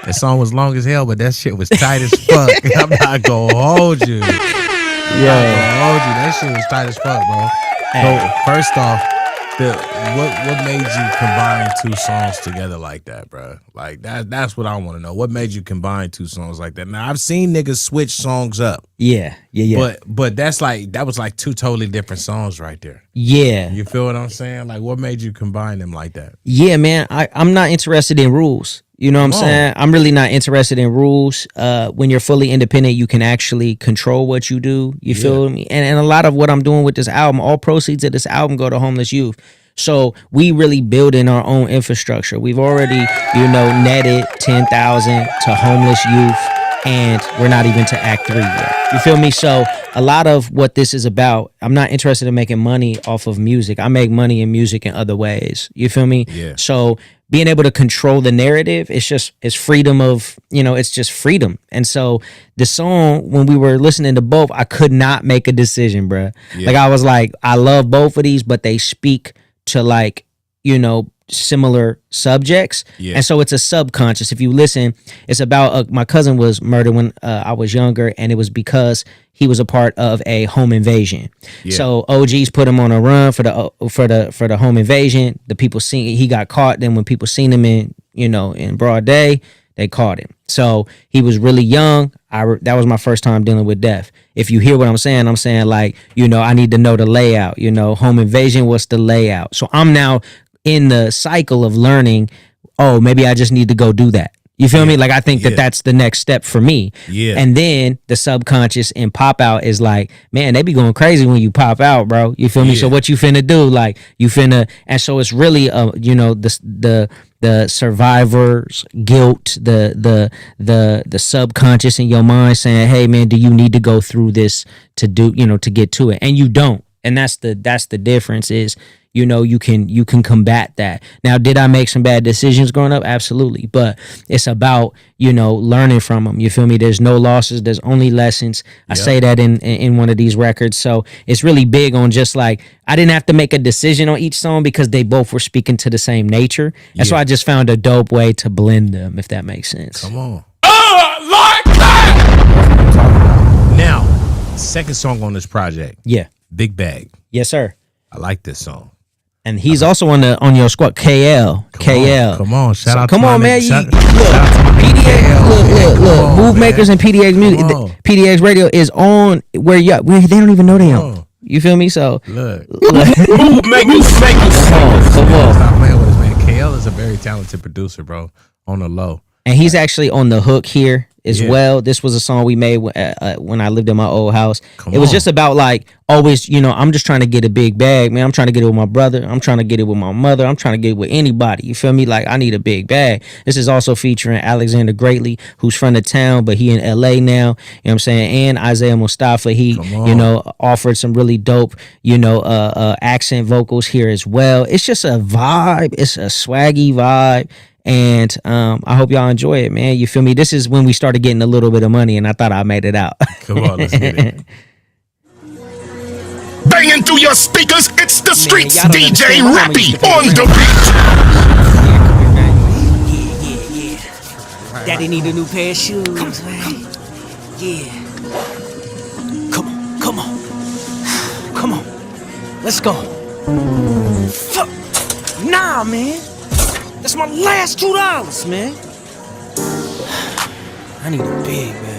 That song was long as hell, but that shit was tight as fuck. I'm not gonna hold you. That shit was tight as fuck, bro. So first off, what made you combine two songs together like that, bro? Like that's what I want to know. What made you combine two songs like that? Now I've seen niggas switch songs up. Yeah. But that was like two totally different songs right there. Yeah. You feel what I'm saying? Like what made you combine them like that? Yeah, man. I'm not interested in rules. You know what I'm saying? I'm really not interested in rules. When you're fully independent, you can actually control what you do. You feel me? And a lot of what I'm doing with this album, all proceeds of this album go to homeless youth. So we really building our own infrastructure. We've already, netted 10,000 to homeless youth, and we're not even to Act 3 yet. You feel me? So a lot of what this is about, I'm not interested in making money off of music. I make money in music in other ways. You feel me? Yeah. So being able to control the narrative, it's freedom of, it's just freedom. And so the song, when we were listening to both, I could not make a decision, bruh. Yeah. Like I was like, I love both of these, but they speak to like, similar subjects. Yeah. And so it's a subconscious. If you listen, it's about my cousin was murdered when I was younger, and it was because he was a part of a home invasion. Yeah. So OGs put him on a run for the home invasion. The people seen he got caught. Then when people seen him in broad day, they caught him. So he was really young. That was my first time dealing with death. If you hear what I'm saying like, I need to know the layout. Home invasion, what's the layout? So I'm now in the cycle of learning, maybe I just need to go do that. You feel me? Like, I think that's the next step for me. Yeah. And then the subconscious and pop out is like, man, they be going crazy when you pop out, bro. You feel me? So what you finna do? Like, and so it's really, the survivor's guilt, the subconscious in your mind saying, hey man, do you need to go through this to get to it? And you don't. And that's the difference is, you can combat that. Now, did I make some bad decisions growing up? Absolutely. But it's about, learning from them. You feel me? There's no losses. There's only lessons. I say that in one of these records. So it's really big on just like, I didn't have to make a decision on each song because they both were speaking to the same nature. And so I just found a dope way to blend them, if that makes sense. Come on. Like that! Now, second song on this project. Yeah. Big Bag. Yes, sir. I like this song. And he's also on your squad, KL. Come on, shout out. Come to on, my man. nigga. PDX. Look. Move Makers and PDX music. PDX Radio is on where they don't even know they on. You feel me? So look. Move Makers. Come on. Stop playing with us, man. KL is a very talented producer, bro. On the low. And he's actually on the hook here as well. This was a song we made when I lived in my old house. It was just about like always, I'm just trying to get a big bag, man. I'm trying to get it with my brother. I'm trying to get it with my mother. I'm trying to get it with anybody. You feel me? Like, I need a big bag. This is also featuring Alexander Greatly, who's from the town, but he in LA now. You know what I'm saying? And Isaiah Mustafa. He, offered some really dope, accent vocals here as well. It's just a vibe. It's a swaggy vibe. And I hope y'all enjoy it, man. You feel me? This is when we started getting a little bit of money, and I thought I made it out. Come on, let's get it. Banging through your speakers, it's the streets. DJ Rappy on the beat. Daddy need a new pair of shoes, man. Yeah. Come on. Let's go. Fuck. Nah, man. That's my last $2, man. I need a big bag.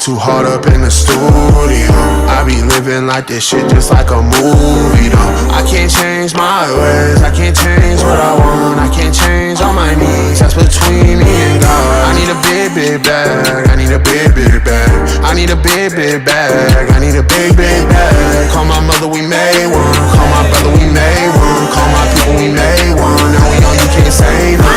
too hard up in the studio. I be living like this shit just like a movie though. I can't change my ways, I can't change what I want, I can't change all my needs, that's between me and God. I need a big, big bag, I need a big, big bag. I need a big, big bag, I need a big, big bag. Call my mother, we made one. Call my brother, we made one. Call my people, we made one. Now we know you can't say no.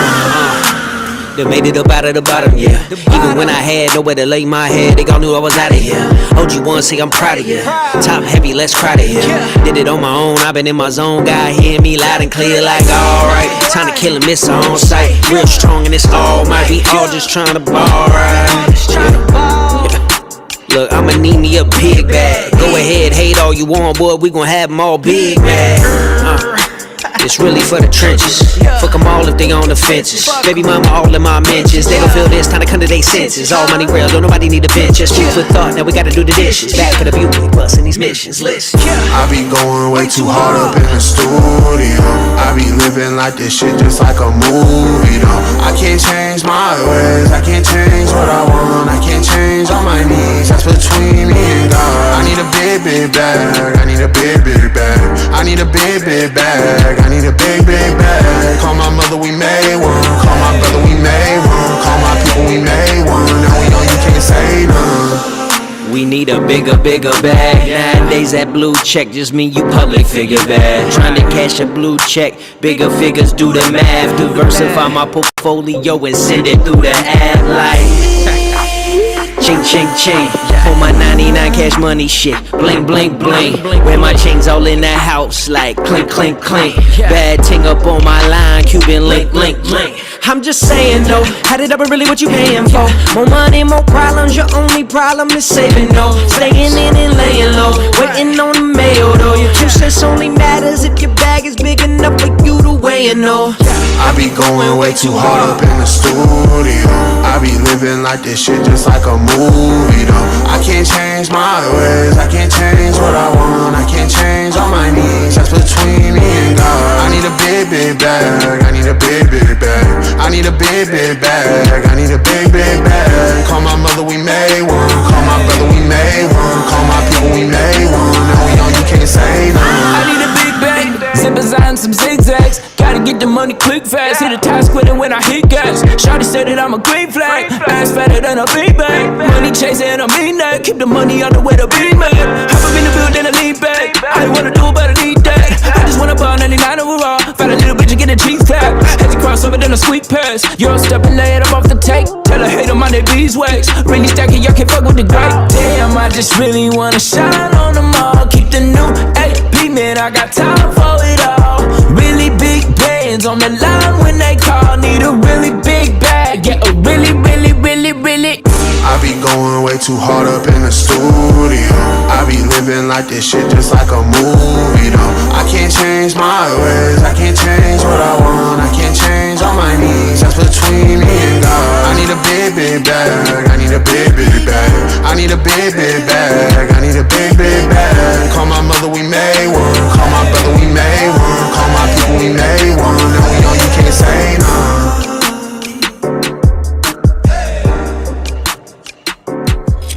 They made it up out of the bottom, yeah. Even when I had nowhere to lay my head, they all knew I was out of here. OG1 say I'm proud of you. Top heavy, let's cry to here. Did it on my own, I've been in my zone. God hear me loud and clear like alright. Time to kill and miss on sight. Real strong and it's all might. We all just trying to ball right. Look, I'ma need me a big bag. Go ahead, hate all you want, boy. We gon' have them all big bag. It's really for the trenches. Fuck them all if they on the fences. Baby mama all in my mentions. They gon' feel this, time to come to they senses. All money real, don't nobody need a bench. Just food for thought, now we gotta do the dishes. Back for the Buick, bustin' these missions, listen. I be going way too hard up in the studio. I be living like this shit just like a movie though. I can't change my ways, I can't change what I want, I can't change all my needs, that's between me and God. I need a big, big bag, I need a big, big bag. I need a big, big bag, I need a big, big bag. Call my mother, we made one. Call my brother, we made one. Call my people, we made one. Now we know you can't say none. We need a bigger, bigger bag. Nowadays that blue check just mean you public figure bad. Trying to cash a blue check, bigger figures do the math. Diversify my portfolio and send it through the app like ching, ching, ching. For my 99 cash money shit, bling, bling, bling. Wear my chains all in the house like clink, clink, clink. Bad ting up on my line, Cuban link, link, link. I'm just saying though, had it up and really what you paying for? More money, more problems, your only problem is saving no. Staying in and laying low, waiting on the mail though. Your 2 cents only matters if your bag is big enough for you to weigh and know. I be going way too hard up in the studio. I be living like this shit just like a movie though. I can't change my ways, I can't change what I want, I can't change all my needs, that's between me and God. I need a big, big bag, I need a big, big bag. I need a big, big bag, I need a big, big bag. Call my mother, we made one. Call my brother, we made one. Call my people, we made one. Now we know you can't say no. I need a big bag, zippers and some zigzags. Gotta get the money quick fast. Hit a task with it when I hit gas. Shawty said that I'm a green flag. Ass fatter than a big bag. Money chasing, I mean that. Keep the money on the way to be mad. Hop up in the building and lean back. I ain't wanna do but I need that. I just wanna buy 99 overall. Find a little bitch and get a cheese tag. Had to cross over then a sweet pass. You're stepping lay it up off the tape. Tell her hate 'em on their beeswax. Really stacking, y'all can't fuck with the great. Damn, I just really wanna shine on them all. Keep the new AP, man, I got time for it all. Really big bands on the line when they call. Need a really big bag, yeah, a really, really, really, really. I be going way too hard up in the studio. I be living like this shit just like a movie though. I can't change my ways, I can't change what I want, I can't change all my needs, that's between me and God. I need a big, big bag, I need a big, big bag. I need a big, big bag, I need a big, big bag. Call my mother, we made one. Call my brother, we made one. Call my people, we made one. Now we know you can't say no.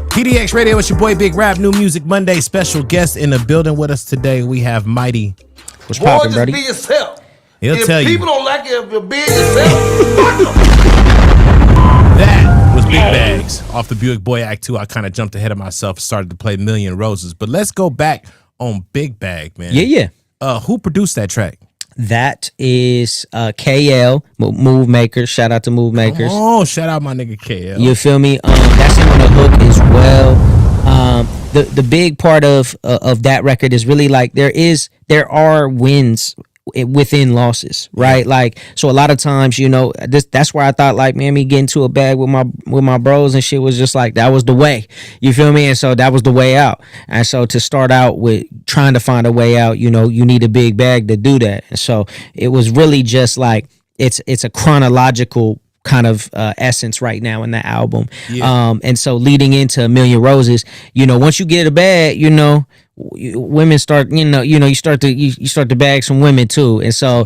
PDX Radio, it's your boy Big Rap. New Music Monday. Special guest in the building with us today. We have Mighty. What's poppin', buddy? Be yourself. He'll tell you. If people don't like it, if you're being yourself, fuck them. That was Big Bags off the Buick Boy Act 2. I kind of jumped ahead of myself and started to play Million Roses. But let's go back on Big Bag, man. Yeah. Who produced that track? That is KL, Move Makers. Shout out to Move Makers. Oh, shout out my nigga KL. You feel me? That's on the hook as well. The big part of that record is really like there are wins within losses, right? Like, so a lot of times, you know, that's where I thought like, man, me getting to a bag with my bros and shit was just like, that was the way, you feel me? And so that was the way out. And so to start out with trying to find a way out, you know, you need a big bag to do that. And so it was really just like, it's a chronological kind of essence right now in the album. Yeah. And so leading into A Million Roses, you know, once you get a bag, you know, women start, you start to bag some women too. And so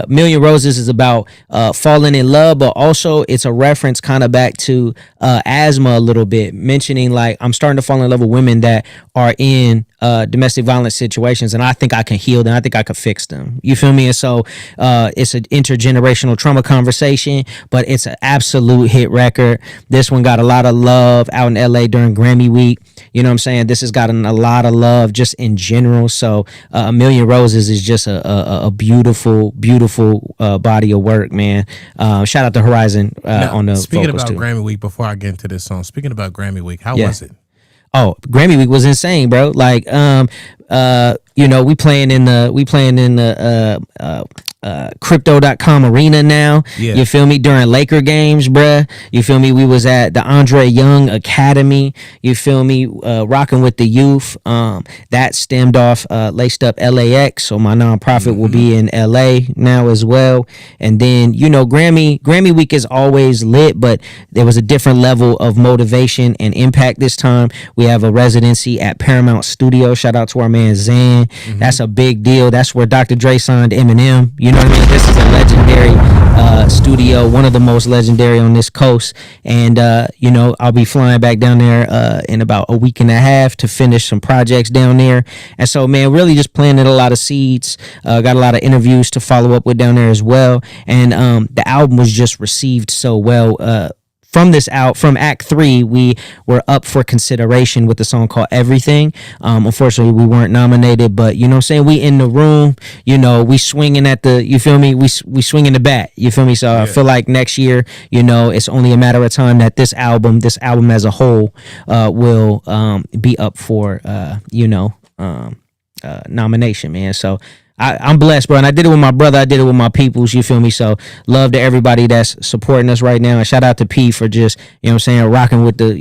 Million Roses is about falling in love, but also it's a reference kind of back to asthma a little bit, mentioning like I'm starting to fall in love with women that are in domestic violence situations, and I think I can heal them. I think I can fix them. You feel me? And so it's an intergenerational trauma conversation, but it's an absolute hit record. This one got a lot of love out in LA during Grammy week. You know what I'm saying? This has gotten a lot of love just in general. So A Million Roses is just a beautiful, beautiful body of work, man. Shout out to Horizon on the speaking vocals about too. Grammy week, before I get into this song, speaking about Grammy week, how was it? Oh, Grammy week was insane, bro. Like, we playing in the crypto.com arena now. Yeah. You feel me? During Laker games, bruh. You feel me? We was at the Andre Young Academy. You feel me? Rocking with the youth. That stemmed off Laced Up LAX. So my nonprofit will be in LA now as well. And then, Grammy week is always lit, but there was a different level of motivation and impact this time. We have a residency at Paramount Studio. Shout out to our man Zan. That's a big deal. That's where Dr. Dre signed Eminem. You know what I mean? This is a legendary studio, one of the most legendary on this coast. And, I'll be flying back down there in about a week and a half to finish some projects down there. And so, man, really just planted a lot of seeds. Got a lot of interviews to follow up with down there as well. And the album was just received so well. From Act 3, we were up for consideration with the song called Everything. Unfortunately, we weren't nominated, but you know what I'm saying? We in the room, we swinging at the, you feel me? We swinging the bat, you feel me? So I feel like next year, it's only a matter of time that this album as a whole, will be up for, nomination, man. So I'm blessed, bro, and I did it with my brother. I did it with my peoples, you feel me? So love to everybody that's supporting us right now, and shout out to P for just, rocking with the,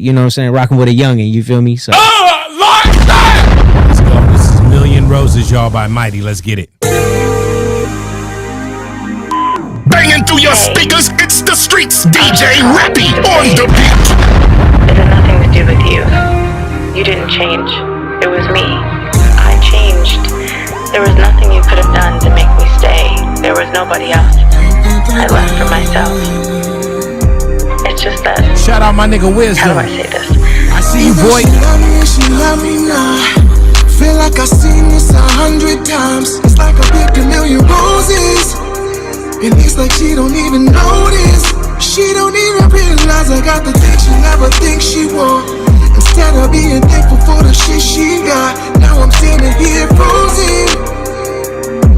rocking with a youngin', you feel me? So let's go. This is Million Roses, y'all, by Mighty. Let's get it. Banging through your speakers, it's the streets, DJ Rappy on the beat. It had nothing to do with you. You didn't change. It was me. I changed. There was nothing you could have done to make me stay. There was nobody else. I left for myself. It's just that. Shout out my nigga Wisdom. How do I say this? I see you, boy. She love me now. Feel like I've seen this 100 times. It's like I picked a million roses, and it's like she don't even notice. She don't even realize I got the things she never thinks she want. Instead of being thankful for the shit she got, now I'm standing here frozen,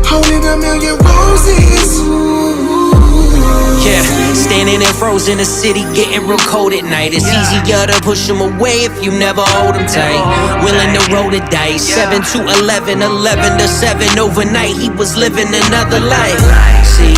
holding a million roses. Yeah, standing and frozen in the city, getting real cold at night. It's easier to push them away if you never hold them tight. Willing to roll the dice, 7 to 11, 11 to 7 overnight. He was living another life. See,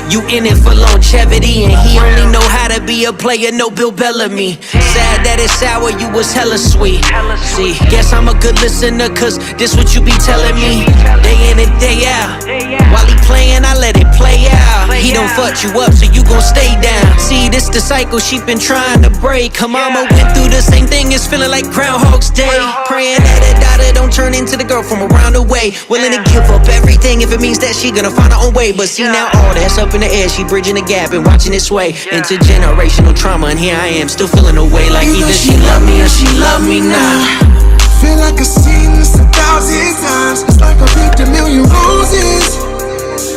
you in it for longevity, and he only know how to be a player, no Bill Bellamy. Sad that it's sour, you was hella sweet. See, guess I'm a good listener, cause this what you be telling me. Day in and day out. While he playing, I let it play out. He don't fuck you up, so you gon' stay down. See, this the cycle she been trying to break. Her mama went through the same thing, it's feeling like Groundhog's Day. Praying that her daughter don't turn into the girl from around the way. Willing to give up everything if it means that she gonna find her own way. But see, now all that's up in the air, she bridging the gap and watching it sway into generational trauma, and here I am still feeling away like either she love me or she love me now. Feel like I've seen this 1,000 times. It's like I picked a million roses,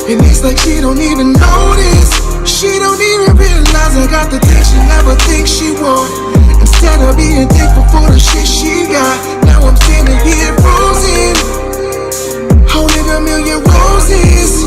and it's like she don't even notice. She don't even realize I got the things she never thinks she want. Instead of being thankful for the shit she got, now I'm standing here frozen, holding a million roses.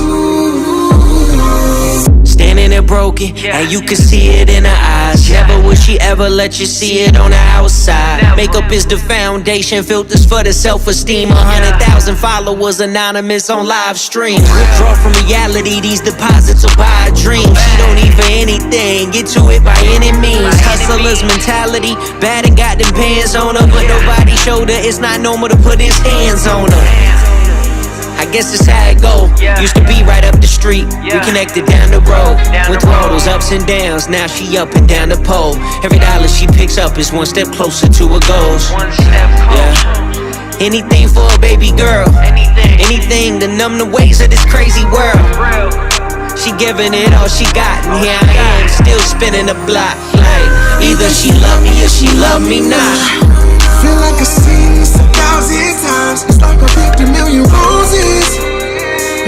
Standing there broken, and you can see it in her eyes. Never would she ever let you see it on the outside. Makeup is the foundation, filters for the self-esteem. 100,000 followers anonymous on live stream. Withdraw from reality, these deposits will buy a dream. She don't need for anything, get to it by any means. Hustler's mentality, bad and got them pants on her, but nobody showed her it's not normal to put his hands on her. I guess it's how it go. Used to be right up the street, we connected down the road. Went through all those ups and downs, now she up and down the pole. Every dollar she picks up is one step closer to her goals. Yeah. Anything for a baby girl. Anything to numb the ways of this crazy world. She giving it all she got, and here I am, still spinning the block. Like, either she love me or she love me not. Feel like I've seen this 1,000 times. It's like I picked a million roses,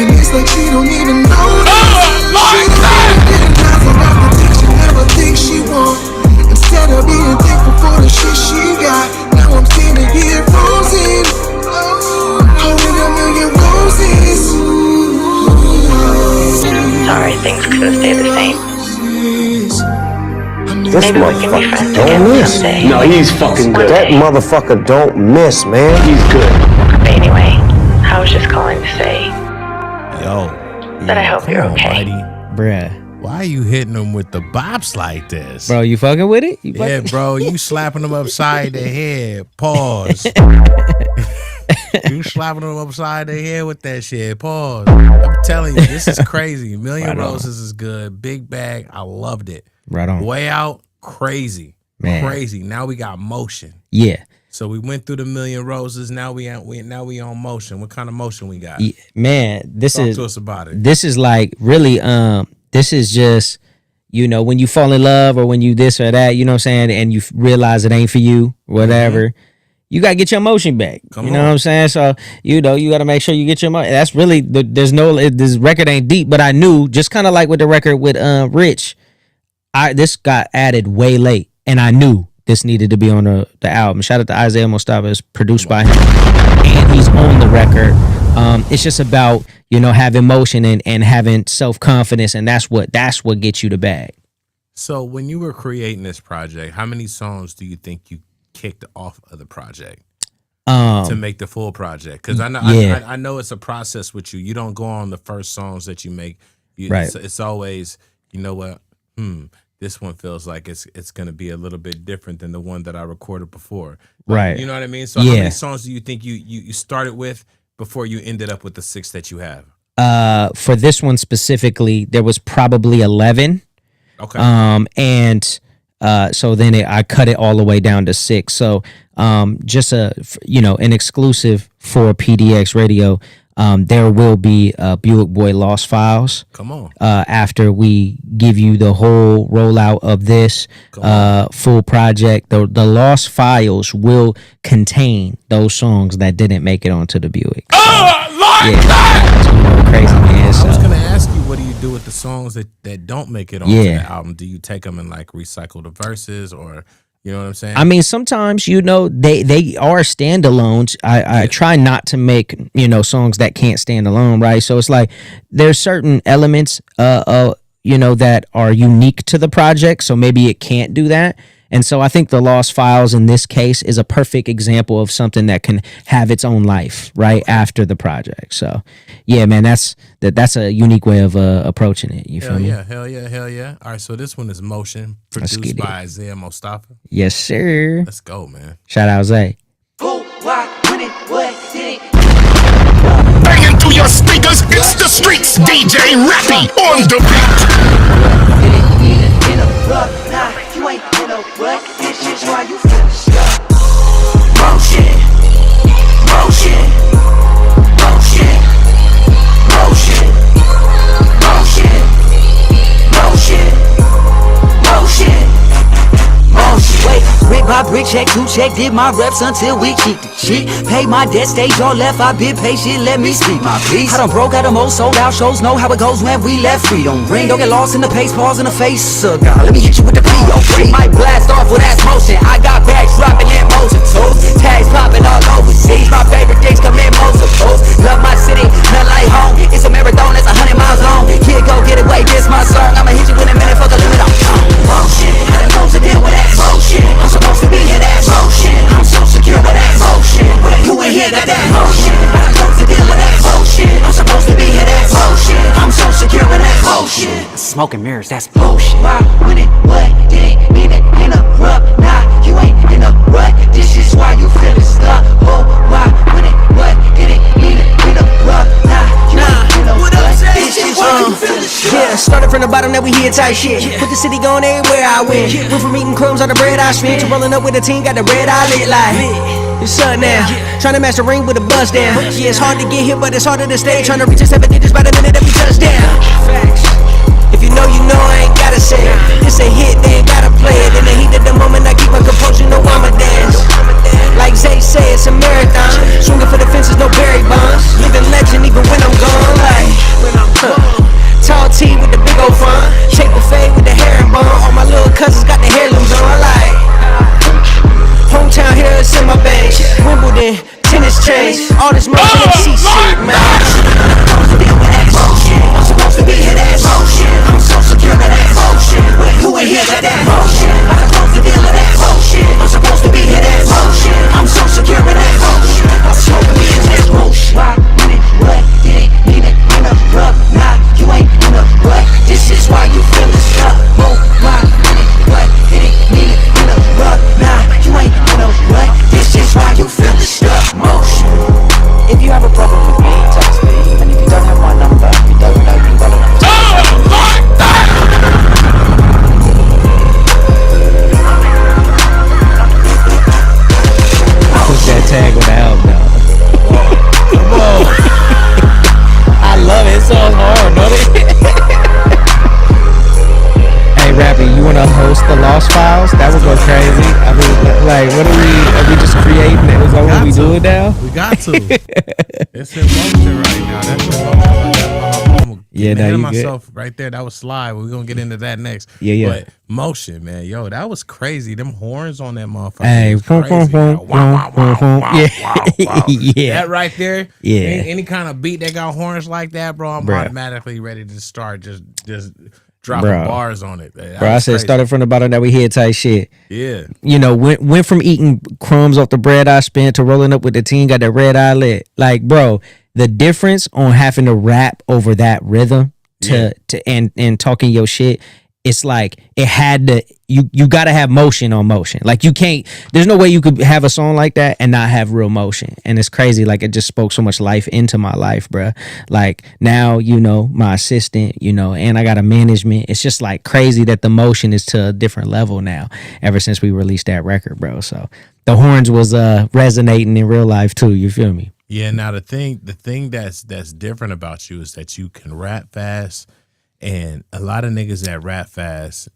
and it's like she don't even know this. She don't even realize about the things she never thinks she want. Instead of being thankful for the shit she got, now I'm seeing it get roses. Holding a million roses. Sorry, things couldn't stay the same. This Maybe we can be motherfucker friends don't again miss. someday. No, he's fucking good. That motherfucker don't miss, man. He's good. But anyway, I was just calling to say Yo. that I hope you're okay. Bruh. Why are you hitting them with the bops like this? Bro, you fucking with it? Yeah, bro, you slapping them upside the head. Pause. You slapping them upside the head with that shit. Pause. I'm telling you, this is crazy. Million Right Roses is good. Big Bag, I loved it. Right on. Way Out, crazy. Man. Crazy. Now we got Motion. Yeah. So we went through the Million Roses. Now we on Motion. What kind of motion we got? Yeah, man, Talk to us about it. This is like really this is just, you know, when you fall in love or when you this or that, you know what I'm saying, and you realize it ain't for you, whatever. You gotta get your emotion back. You know what I'm saying? So, you know, you gotta make sure you get your emotion. That's really this record ain't deep, but I knew, just kind of like with the record with Rich, this got added way late, and I knew this needed to be on the album. Shout out to Isaiah Mustafa, it's produced by him, and he's on the record. It's just about, you know, having emotion and having self-confidence, and that's what gets you the bag. So when you were creating this project, how many songs do you think you kicked off of the project to make the full project? Because I know I know it's a process with you. You don't go on the first songs that you make. Right. It's always, you know what, this one feels like it's going to be a little bit different than the one that I recorded before. Right. You know what I mean? So how many songs do you think you started with before you ended up with the 6 that you have? For this one specifically, there was probably 11. Okay. So then I cut it all the way down to 6. So just an exclusive for PDX Radio. There will be Buick Boy Lost Files. Come on. After we give you the whole rollout of this full project, the Lost Files will contain those songs that didn't make it onto the Buick. So, it's gonna go crazy, man. So. I was gonna ask you, what do you do with the songs that don't make it onto the album? Do you take them and like recycle the verses, or you know what I'm saying? I mean, sometimes, you know, they are standalones. I try not to make, you know, songs that can't stand alone, right? So it's like there's certain elements you know, that are unique to the project, so maybe it can't do that. And so I think the Lost Files in this case is a perfect example of something that can have its own life right after the project. So yeah, man, that's a unique way of approaching it. You feel me? Hell yeah. All right, so this one is Motion, produced by Isaiah Mustafa. Yes, sir. Let's go, man. Shout out Zay. Banging through your speakers, it's the streets. DJ Rappy on the beat. You ain't in a rut. This is why you feel stuck. Motion, motion, motion, motion, motion, motion, motion, motion. Wait, brick by brick, check to check, did my reps until we keep the cheat. Pay my debt, stage on left, I been patient, let me speak my piece. I done broke out the most sold out shows, know how it goes when we left freedom ring. Don't get lost in the pace, pause in the face, God, let me hit you with the P.O.P. Might blast off with ass motion, I got bags dropping in motion, toes, tags popping all overseas. My favorite things come in multiples. Love my city, not like home, it's a marathon, it's 100 miles long. Kid, go get it, wait, this my song, I'ma hit you in a minute, fuck a limit on motion. I done goes to deal with that motion, I'm supposed to be in that motion, I'm so secure with that motion. You ain't hear that motion, I done goes to deal with that motion, I'm supposed to be in that motion, I'm so secure with that motion. Smoking mirrors, that's bullshit. Why, when it, what, did it mean it interrupt? Nah, you ain't in a rut, this is why you feelin' stuck. Oh, why, when it, what, did it mean it interrupt? Nah, you ain't in a rut, this is why you feelin' stuck. Yeah, started from the bottom, now we here tight shit. Put the city going everywhere I went. Went from eating crumbs on the bread I spent to rolling up with a team, got the red eye lit like It's up now. Tryna match the ring with a buzz down. Yeah, it's hard to get here, but it's harder to stay. Tryna reach the 7 digits by the minute that we touch down. If you know, I ain't gotta say it. This a hit, they ain't gotta play it. In the heat of the moment, I keep my composure, no I'ma dance. Like Zay say, it's a marathon. Swinging for the fences, no Barry Bonds. Living legend even when I'm gone. Like, tall T with the big old fun. Shape of fade with the hair and bun. All my little cousins got the heirlooms on. Like, hometown here, it's in my veins. Wimbledon, tennis chains. All this motion MC shit, man. I'm supposed to be here, that motion. I'm so secure of that motion. Who ain't here for that motion? I'm supposed to deal with that motion. I'm supposed to be here, that motion. I'm so secure of that motion. I'm supposed to be in that motion. Why, when it, what, did it, need it, in the rub? Nah, you ain't in the what? This is why you feeling stuck. Why, when it, what, did it, need it, in the rub? Nah, you ain't in the what? This is why you feeling stuck. Motion. If you have a problem with me, text me. And if you don't have my number, you don't know you got a number. Push that tag with the album now. Whoa. I love it. It sounds hard, don't it? Hey, Rappy, you want to host the Lost Files? That would go crazy. I mean, like, what are we just creating it? Is that what we do it now? We got to. It's in motion right now. That's in motion. Yeah, now you myself good. Right there. That was Slide. We're going to get into that next. Yeah. But motion, man. Yo, that was crazy. Them horns on that motherfucker. Hey, Yeah. That right there. Yeah. Any kind of beat that got horns like that, bro, I'm automatically ready to start just dropping bars on it. Bro, I said crazy. Started from the bottom that we hear type shit. Yeah. You know, went from eating crumbs off the bread I spent to rolling up with the team, got that red eye lit. Like, bro, the difference on having to rap over that rhythm and talking your shit, it's like it had to you gotta have motion on motion. Like you can't, there's no way you could have a song like that and not have real motion. And it's crazy, like it just spoke so much life into my life, bruh. Like now, you know, my assistant, you know, and I got a management. It's just like crazy that the motion is to a different level now ever since we released that record, bro. So the horns was resonating in real life too, you feel me? Yeah, now the thing that's different about you is that you can rap fast, and a lot of niggas that rap fast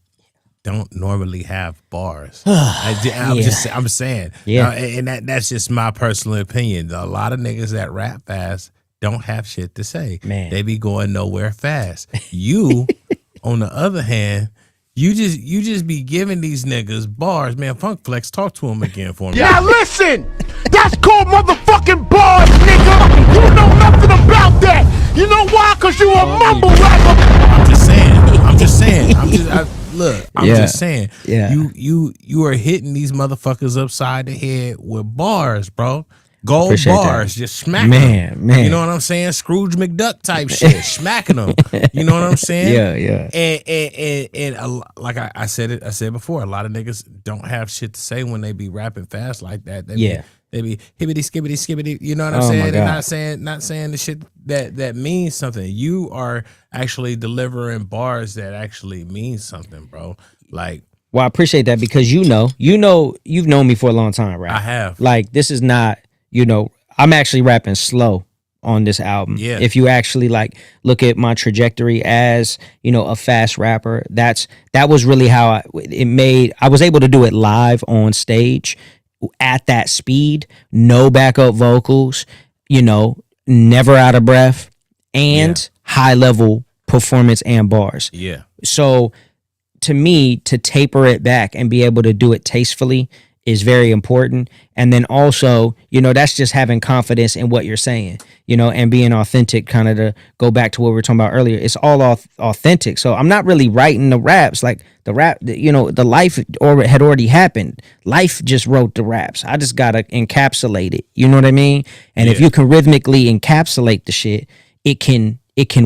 don't normally have bars. I'm saying, and that's just my personal opinion. A lot of niggas that rap fast don't have shit to say. Man, they be going nowhere fast. You, on the other hand, you just be giving these niggas bars, man. Funk Flex, talk to him again for me. Now listen, that's called motherfucking bars, nigga. You know nothing about that. You know why? Cause you a mumble rapper. I'm just saying. I'm just saying. Yeah. You are hitting these motherfuckers upside the head with bars, bro. Gold Appreciate bars, that. just smacking them. Man. You know what I'm saying? Scrooge McDuck type shit, smacking them. You know what I'm saying? Yeah. And like I said before, a lot of niggas don't have shit to say when they be rapping fast like that. They be hibbity skibbity skibbity. You know what I'm saying? They're not saying the shit that means something. You are actually delivering bars that actually means something, bro. Like. Well, I appreciate that because you've known me for a long time, right? I have. Like this is not. You know, I'm actually rapping slow on this album. Yeah. If you actually like look at my trajectory as, you know, a fast rapper, that was really how I was able to do it live on stage at that speed, no backup vocals, you know, never out of breath, and high level performance and bars. Yeah. So to me, to taper it back and be able to do it tastefully is very important. And then also, you know, that's just having confidence in what you're saying, you know, and being authentic, kind of to go back to what we were talking about earlier. It's all authentic. So I'm not really writing the raps, like the rap, you know, the life had already happened. Life just wrote the raps. I just got to encapsulate it. You know what I mean? And if you can rhythmically encapsulate the shit, it can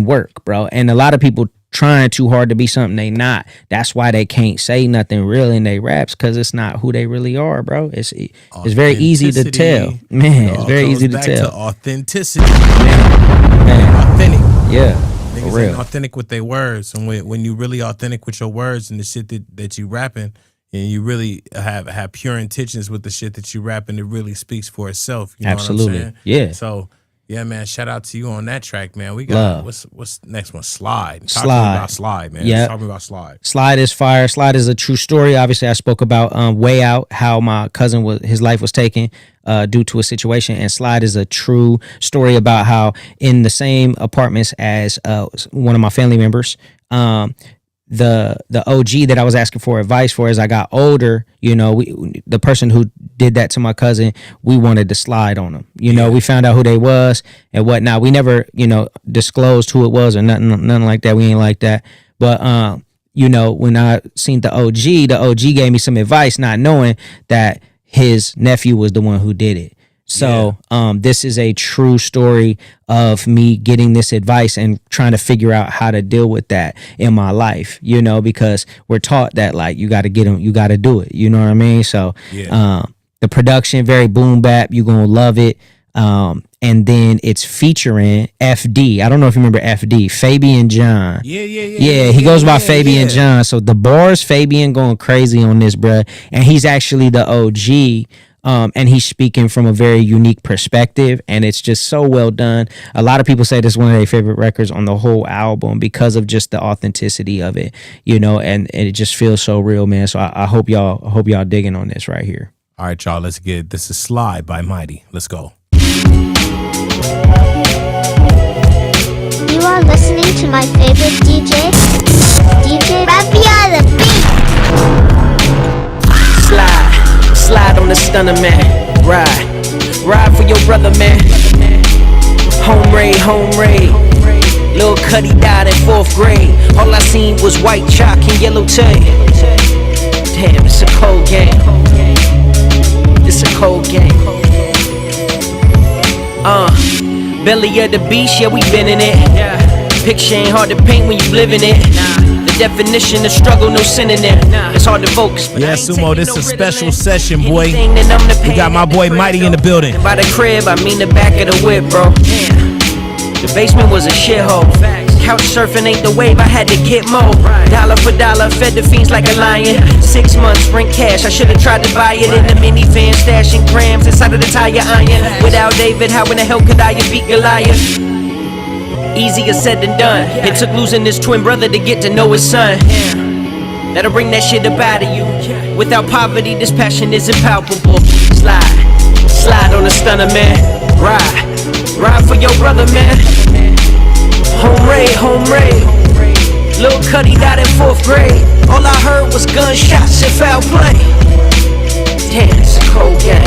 work, bro. And a lot of people trying too hard to be something they not. That's why they can't say nothing real in their raps, because it's not who they really are, bro. It's very easy to tell, man. It's very easy to tell. To authenticity, man. Authentic, yeah. Niggas For real. ain't authentic with their words, and when you really authentic with your words and the shit that you rapping, and you really have pure intentions with the shit that you rap, and it really speaks for itself. You know Absolutely. what I'm saying? Yeah. So yeah, man, shout out to you on that track, man. We got what's next one? Slide. Talk to me about Slide, man. Yeah. Talk to me about Slide. Slide is fire. Slide is a true story. Obviously, I spoke about Way Out, how my cousin his life was taken due to a situation, and Slide is a true story about how in the same apartments as one of my family members, the OG that I was asking for advice for as I got older, you know, the person who did that to my cousin, we wanted to slide on them. You know, we found out who they was and whatnot. We never, you know, disclosed who it was or nothing like that. We ain't like that. But you know, when I seen the OG gave me some advice, not knowing that his nephew was the one who did it. So this is a true story of me getting this advice and trying to figure out how to deal with that in my life, you know, because we're taught that like you got to get them, you got to do it. You know what I mean? So the production, very boom bap. You're going to love it. And then it's featuring FD. I don't know if you remember FD, Fabian John. Yeah, he goes by Fabian John. So the bars, Fabian going crazy on this, bruh. And he's actually the OG. And he's speaking from a very unique perspective, and it's just so well done. A lot of people say this is one of their favorite records on the whole album because of just the authenticity of it, you know, and it just feels so real, man. So I hope y'all digging on this right here. All right, y'all, let's get it. This is Slide by Mighty. Let's go. You are listening to my favorite DJ Rappy on the beat. Slide on the stunner, man. Ride for your brother, man. Home raid. Lil' Cuddy died in 4th grade. All I seen was white chalk and yellow tape. Damn, it's a cold game. It's a cold game. Belly of the beast, yeah, we been in it. Picture ain't hard to paint when you live in it. The definition of struggle, no synonym. It's hard to focus. Yeah, Sumo, this is a special session, boy. We got my boy Mighty in the building. By the crib, I mean the back of the whip, bro. The basement was a shithole. Couch surfing ain't the wave, I had to get more. Dollar for dollar, fed the fiends like a lion. 6 months, rent cash, I should've tried to buy it in the minivan, stashing grams inside of the tire iron. Without David, how in the hell could I beat Goliath? Easier said than done. It took losing his twin brother to get to know his son. That'll bring that shit up out of you. Without poverty, this passion is impalpable. Slide on the stunner, man. Ride for your brother, man. Home raid. Lil' Cuddy died in 4th grade. All I heard was gunshots and foul play. Damn, it's a cold game.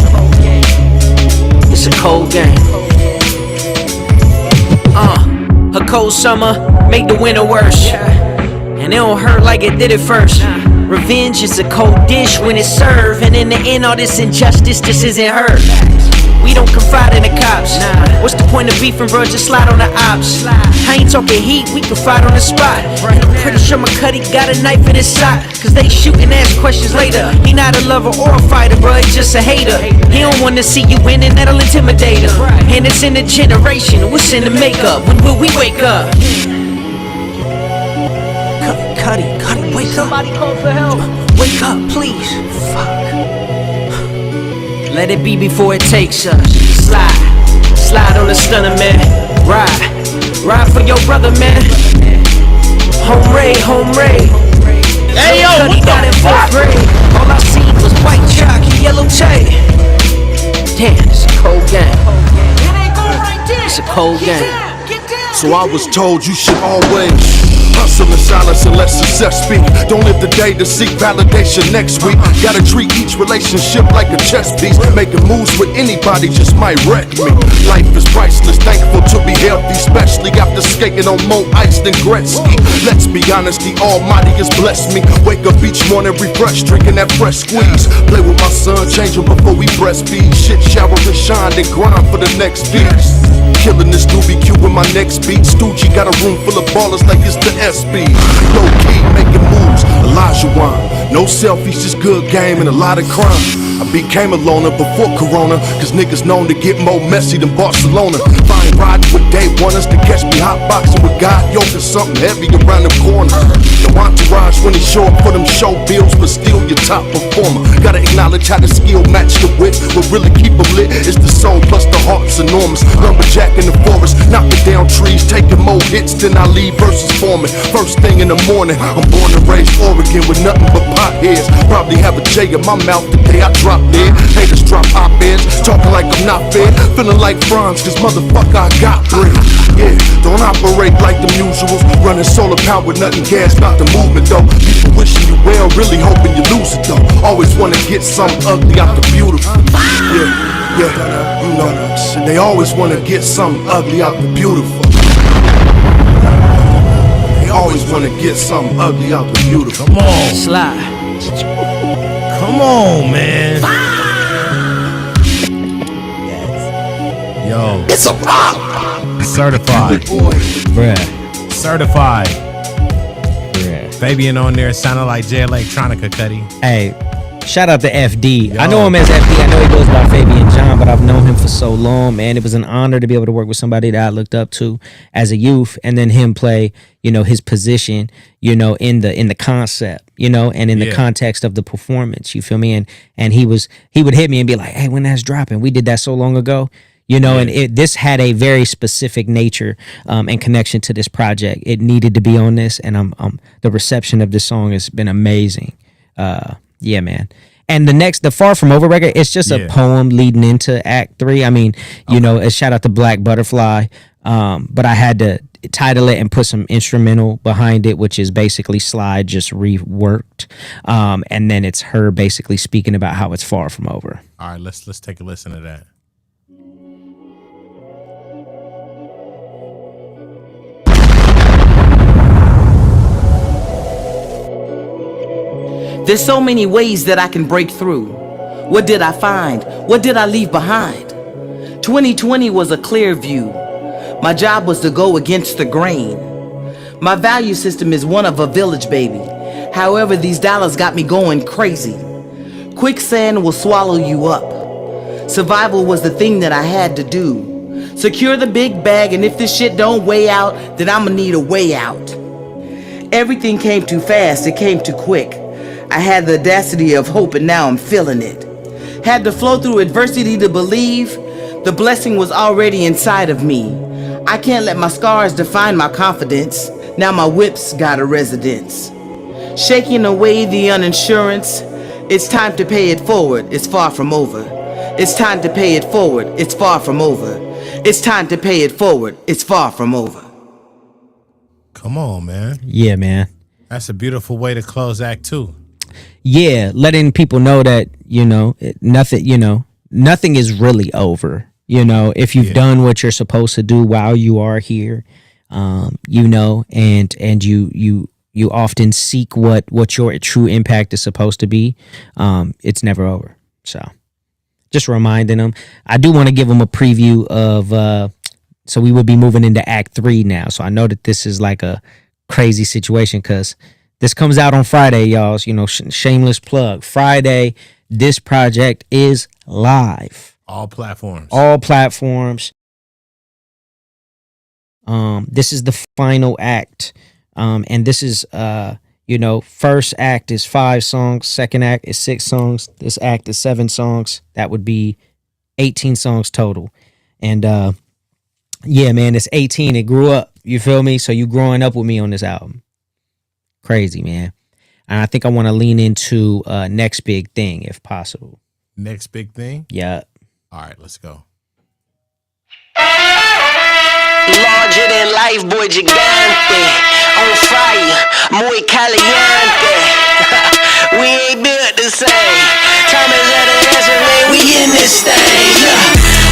It's a cold game. A cold summer make the winter worse, and it don't hurt like it did at first. Revenge is a cold dish when it's served, and in the end all this injustice just isn't heard. We don't confide in the cops. What's the point of beefing, bro? Just slide on the ops. I ain't talking heat, we can fight on the spot. And I'm pretty sure my Cuddy got a knife in his sock, cause they shoot and ask questions later. He not a lover or a fighter, bro, he's just a hater. He don't wanna see you win and that'll intimidate him. And it's in the generation, what's in the makeup? When will we wake up? Cuddy, wake up. Somebody call for help. Wake up, please. Fuck. Let it be before it takes us. Slide on the stunner, man. Ride for your brother, man. Home raid. Hey yo, what got in the 4th fuck? grade. All I seen was white chalk and yellow tape. Damn, it's a cold game. It's a cold game. So I was told you should always hustle in silence and let success speak. Don't live the day to seek validation next week. Gotta treat each relationship like a chess piece. Making moves with anybody just might wreck me. Life is priceless, thankful to be healthy, especially after skating on more ice than Gretzky. Let's be honest, the Almighty has blessed me. Wake up each morning refreshed, drinking that fresh squeeze. Play with my son, change him before we breastfeed. Shit, shower and shine, then grind for the next beats. Killing this doobie Q with my next beat. Stoogie got a room full of ballers like it's the SB. Low key, making moves, Elijah Wine. No selfies, just good game and a lot of crime. I became a loner before Corona, cause niggas known to get more messy than Barcelona. Fine riding with day oneers to catch me hotboxing with God, yo, there's something heavy around them corners. The entourage when they show up for them show bills, but still your top performer. Gotta acknowledge how the skill match the wit. What really keep them lit is the soul plus the heart's enormous. Lumberjack in the forest, knocking down trees, taking more hits than I leave versus forming. First thing in the morning, I'm born and raised Oregon with nothing but pot heads. Probably have a J in my mouth the day I drop dead. Haters drop op-eds, talking like I'm not fed. Feeling like Franz, cause motherfucker I got bread. Yeah, don't operate like them usuals. Running solar power with nothing gas, about the movement though. People wishing you well, really hoping you lose it though. Always wanna get something ugly out the beautiful. Yeah, you know, they always wanna get something ugly out the beautiful. They always wanna get something ugly out the beautiful. Come on, Slide. Come on, man. Yo, It's a pop. certified, Bruh. certified. Bruh. Fabian on there sounded like J Electronica, Cuddy. Hey, shout out to FD. Yo. I know him as FD. I know he goes by Fabian John, but I've known him for so long, man. It was an honor to be able to work with somebody that I looked up to as a youth, and then him play, you know, his position, you know, in the concept, you know, and in the context of the performance. You feel me? And he would hit me and be like, "Hey, when that's dropping? We did that so long ago." You know, and this had a very specific nature and connection to this project. It needed to be on this, and the reception of this song has been amazing. Yeah, man. And the Far From Over record, it's just a poem leading into Act 3. I mean, you know, a shout out to Black Butterfly, but I had to title it and put some instrumental behind it, which is basically Slide just reworked, and then it's her basically speaking about how it's far from over. All right, let's take a listen to that. There's so many ways that I can break through. What did I find? What did I leave behind? 2020 was a clear view. My job was to go against the grain. My value system is one of a village baby. However, these dollars got me going crazy. Quicksand will swallow you up. Survival was the thing that I had to do. Secure the big bag, and if this shit don't weigh out, then I'ma need a way out. Everything came too fast, it came too quick. I had the audacity of hope, and now I'm feeling it. Had to flow through adversity to believe the blessing was already inside of me. I can't let my scars define my confidence. Now my whip's got a residence. Shaking away the uninsurance. It's time to pay it forward, it's far from over. It's time to pay it forward, it's far from over. It's time to pay it forward, it's far from over. Come on, man. Yeah, man. That's a beautiful way to close Act 2. Yeah, letting people know that, you know, nothing is really over. You know, if you've done what you're supposed to do while you are here, you know, and you often seek what your true impact is supposed to be, it's never over. So just reminding them. I do want to give them a preview of, so we would be moving into Act 3 now. So I know that this is like a crazy situation because this comes out on Friday, y'all. You know, shameless plug. Friday, this project is live. All platforms. All platforms. This is the final act. And this is, you know, first act is 5 songs. Second act is 6 songs. This act is 7 songs. That would be 18 songs total. And, yeah, man, it's 18. It grew up. You feel me? So you growing up with me on this album. Crazy, man. And I think I want to lean into next big thing if possible. Next big thing? Yeah. All right, let's go. Larger than life, boy, gigante. On fire, muy caliente. We ain't built the same. Time is at the answer, man. We in this thing.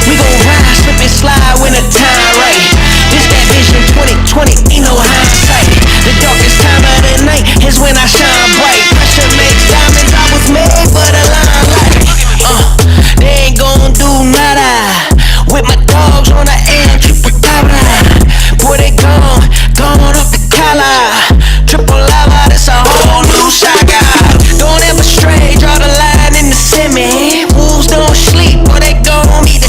We gon' ride, slip and slide when the time right. This that vision 2020, ain't no hindsight. The darkest time of the night is when I shine bright. Pressure makes diamonds, I was made for the limelight. They ain't gon' do nada. With my dogs on the air, triple cabra. Boy, they gone off the collar. Triple lava, this a whole new saga. Don't ever stray, draw the line in the semi. Wolves don't sleep, boy, they gon' meet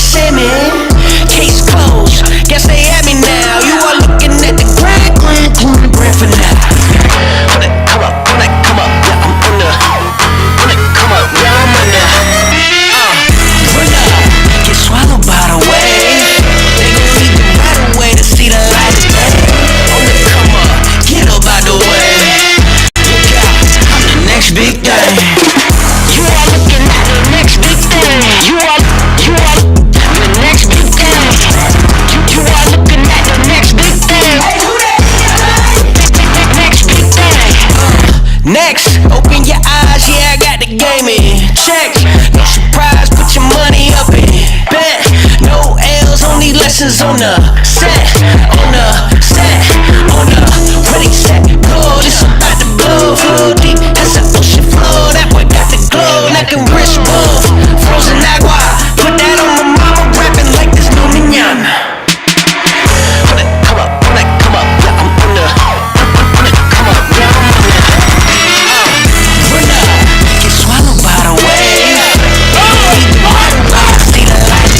niggas on the set, on the set, on the ready, set, go. This about to blow, flow deep, that's an ocean flow. That boy got the glow, neck and wrist both, frozen agua. Put that on my mama, rapping like this no manana. When it come up, yeah, I'm on the. When it come up, yeah, I'm on the. Run up, get swallowed by the wave. See the light,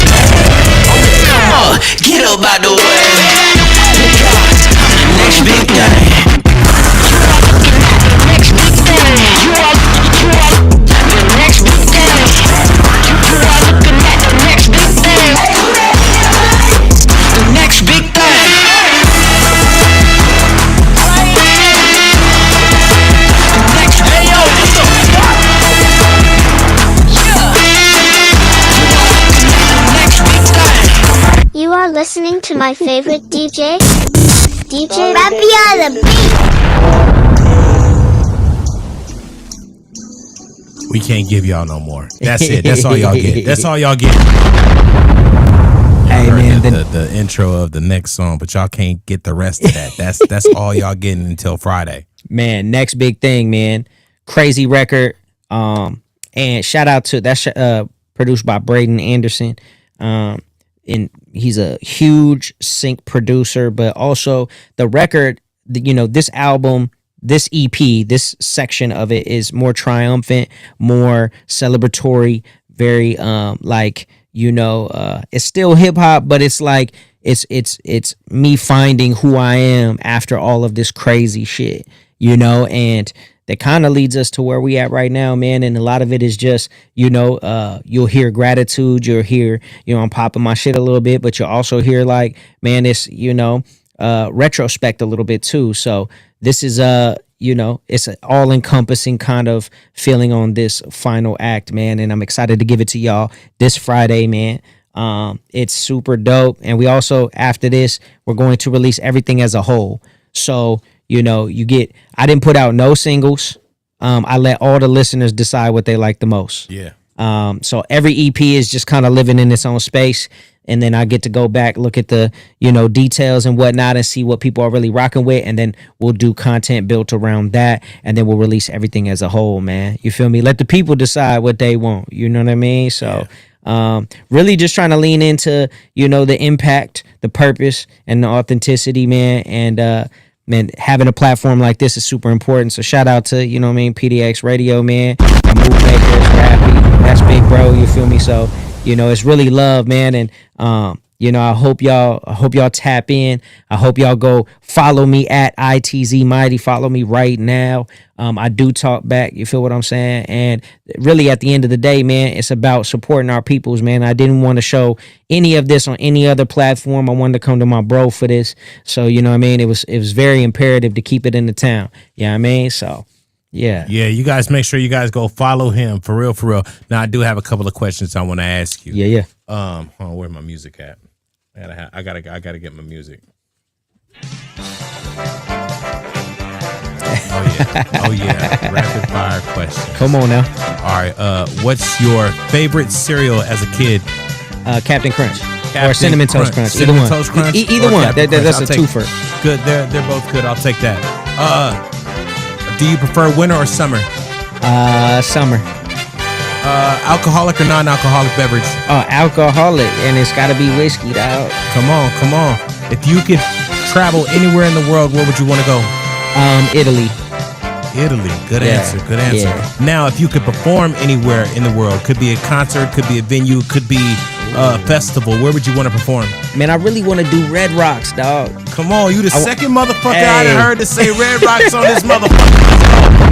come on, get up out the way. Because I'm the next big thing. You are the next big thing. You are looking at the next big thing. The next big thing. The next hey yo, what the fuck? Yeah. The next big thing. You are listening to my favorite DJ, DJ Rappy on the beat. We can't give y'all no more. That's it. That's all y'all get. That's all y'all get. Hey man, the intro of the next song, but y'all can't get the rest of that. That's all y'all getting until Friday. Man, next big thing, man. Crazy record. And shout out to that's produced by Braden Anderson. And he's a huge sync producer, but also the record, you know, this album, this EP, this section of it is more triumphant, more celebratory, very like, you know, it's still hip hop, but it's like it's me finding who I am after all of this crazy shit, you know, and that kind of leads us to where we at right now, man. And a lot of it is just, you know, you'll hear gratitude, you'll hear, you know, I'm popping my shit a little bit, but you'll also hear like, man, it's, you know, retrospect a little bit too. So this is you know, it's an all-encompassing kind of feeling on this final act, man, and I'm excited to give it to y'all this Friday, man. It's super dope, and we also, after this, we're going to release everything as a whole. So, you know, I didn't put out no singles. I let all the listeners decide what they like the most. Yeah. So every EP is just kind of living in its own space. And then I get to go back, look at the, you know, details and whatnot and see what people are really rocking with. And then we'll do content built around that. And then we'll release everything as a whole, man. You feel me? Let the people decide what they want. You know what I mean? So really just trying to lean into, you know, the impact, the purpose, and the authenticity, man. And man, having a platform like this is super important. So shout out to, you know what I mean, PDX Radio, man. My Move Makers, Rappy. That's big, bro. You feel me? So, you know, it's really love, man. And, you know, I hope y'all tap in. I hope y'all go follow me at ITZ Mighty. Follow me right now. I do talk back. You feel what I'm saying? And really at the end of the day, man, it's about supporting our peoples, man. I didn't want to show any of this on any other platform. I wanted to come to my bro for this. So, you know what I mean? It was very imperative to keep it in the town. You know what I mean? So, yeah. Yeah, you guys make sure you guys go follow him for real, for real. Now I do have a couple of questions I want to ask you. Yeah. Hold on, where's my music at? I gotta get my music. Oh yeah. Rapid fire question. Come on now. All right. What's your favorite cereal as a kid? Captain Crunch. Or Cinnamon Toast Crunch. Either one. Toast Crunch. Either one. That's a twofer. Good. They're both good. I'll take that. Do you prefer winter or summer? Summer. Alcoholic or non-alcoholic beverage? Alcoholic, and it's got to be whiskey, dog. Come on. If you could travel anywhere in the world, where would you want to go? Italy. Good answer. Yeah. Now, if you could perform anywhere in the world, could be a concert, could be a venue, could be a festival, where would you want to perform? Man, I really want to do Red Rocks, dog. Come on, you the second motherfucker I done heard to say Red Rocks on this motherfucker.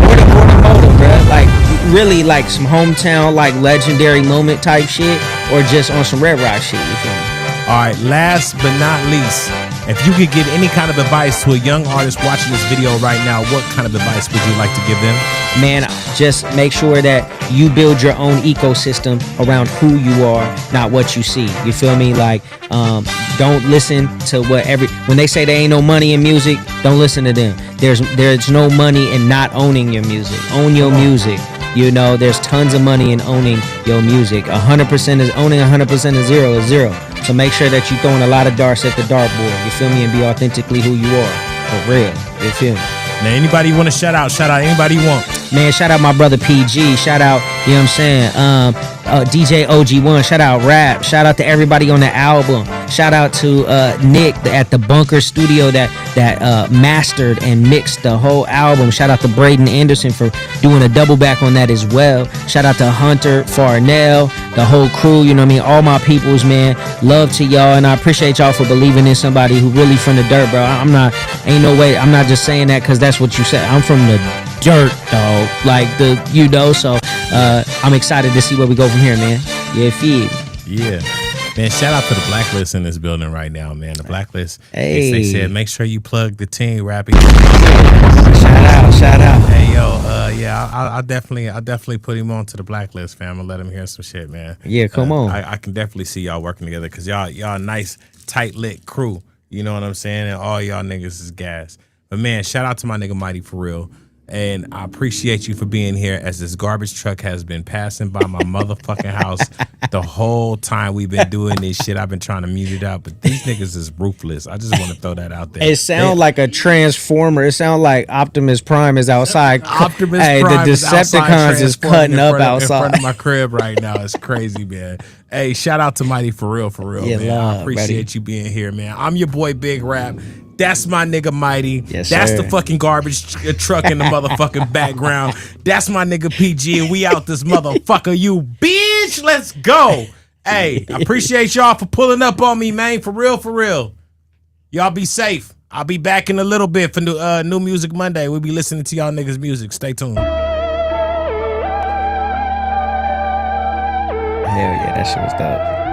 Or the motive, bro. Like, really, like some hometown, like legendary moment type shit, or just on some Red Rock shit, you feel me? All right, last but not least, if you could give any kind of advice to a young artist watching this video right now, what kind of advice would you like to give them? Man, just make sure that you build your own ecosystem around who you are, not what you see. You feel me? Like, don't listen to when they say there ain't no money in music, don't listen to them. There's no money in not owning your music. Own your music. You know, there's tons of money in owning your music. 100% is owning 100% of zero is zero. So make sure that you throwing a lot of darts at the dartboard. You feel me? And be authentically who you are. For real. You feel me? Now, anybody you want to shout out anybody you want. Man, shout out my brother PG. Shout out, you know what I'm saying? DJ OG1. Shout out Rap. Shout out to everybody on the album. Shout out to Nick at the Bunker Studio that mastered and mixed the whole album. Shout out to Braden Anderson for doing a double back on that as well. Shout out to Hunter, Farnell, the whole crew, you know what I mean? All my peoples, man. Love to y'all, and I appreciate y'all for believing in somebody who really from the dirt, bro. I'm not just saying that because that's what you said. I'm from the dirt, dog. Like so I'm excited to see where we go from here, man. Yeah, feed. Yeah. Man, shout out to the Blacklist in this building right now, man. The Blacklist. Hey. They said make sure you plug the team, Rappy. Shout out. Hey yo, I'll definitely put him on to the Blacklist, fam, and let him hear some shit, man. Yeah, come on. I can definitely see y'all working together because y'all a nice, tight-lit crew. You know what I'm saying? And all y'all niggas is gas. But man, shout out to my nigga Mighty for real. And I appreciate you for being here as this garbage truck has been passing by my motherfucking house the whole time we've been doing this shit. I've been trying to mute it out, but these niggas is ruthless. I just want to throw that out there. It sounds like a transformer. It sounds like Optimus Prime is outside. Optimus Prime the Decepticons is cutting up outside. In front of my crib right now. It's crazy, man. Hey, shout out to Mighty for real, yeah, man. love, I appreciate you being here, man. I'm your boy Big Rap. That's my nigga Mighty. Yes, that's sir. the fucking garbage truck in the motherfucking background. That's my nigga PG, and we out this motherfucker. You bitch, let's go. Hey, I appreciate y'all for pulling up on me, man. For real. Y'all be safe. I'll be back in a little bit for New Music Monday. We'll be listening to y'all niggas' music. Stay tuned. Hell yeah, that shit was dope.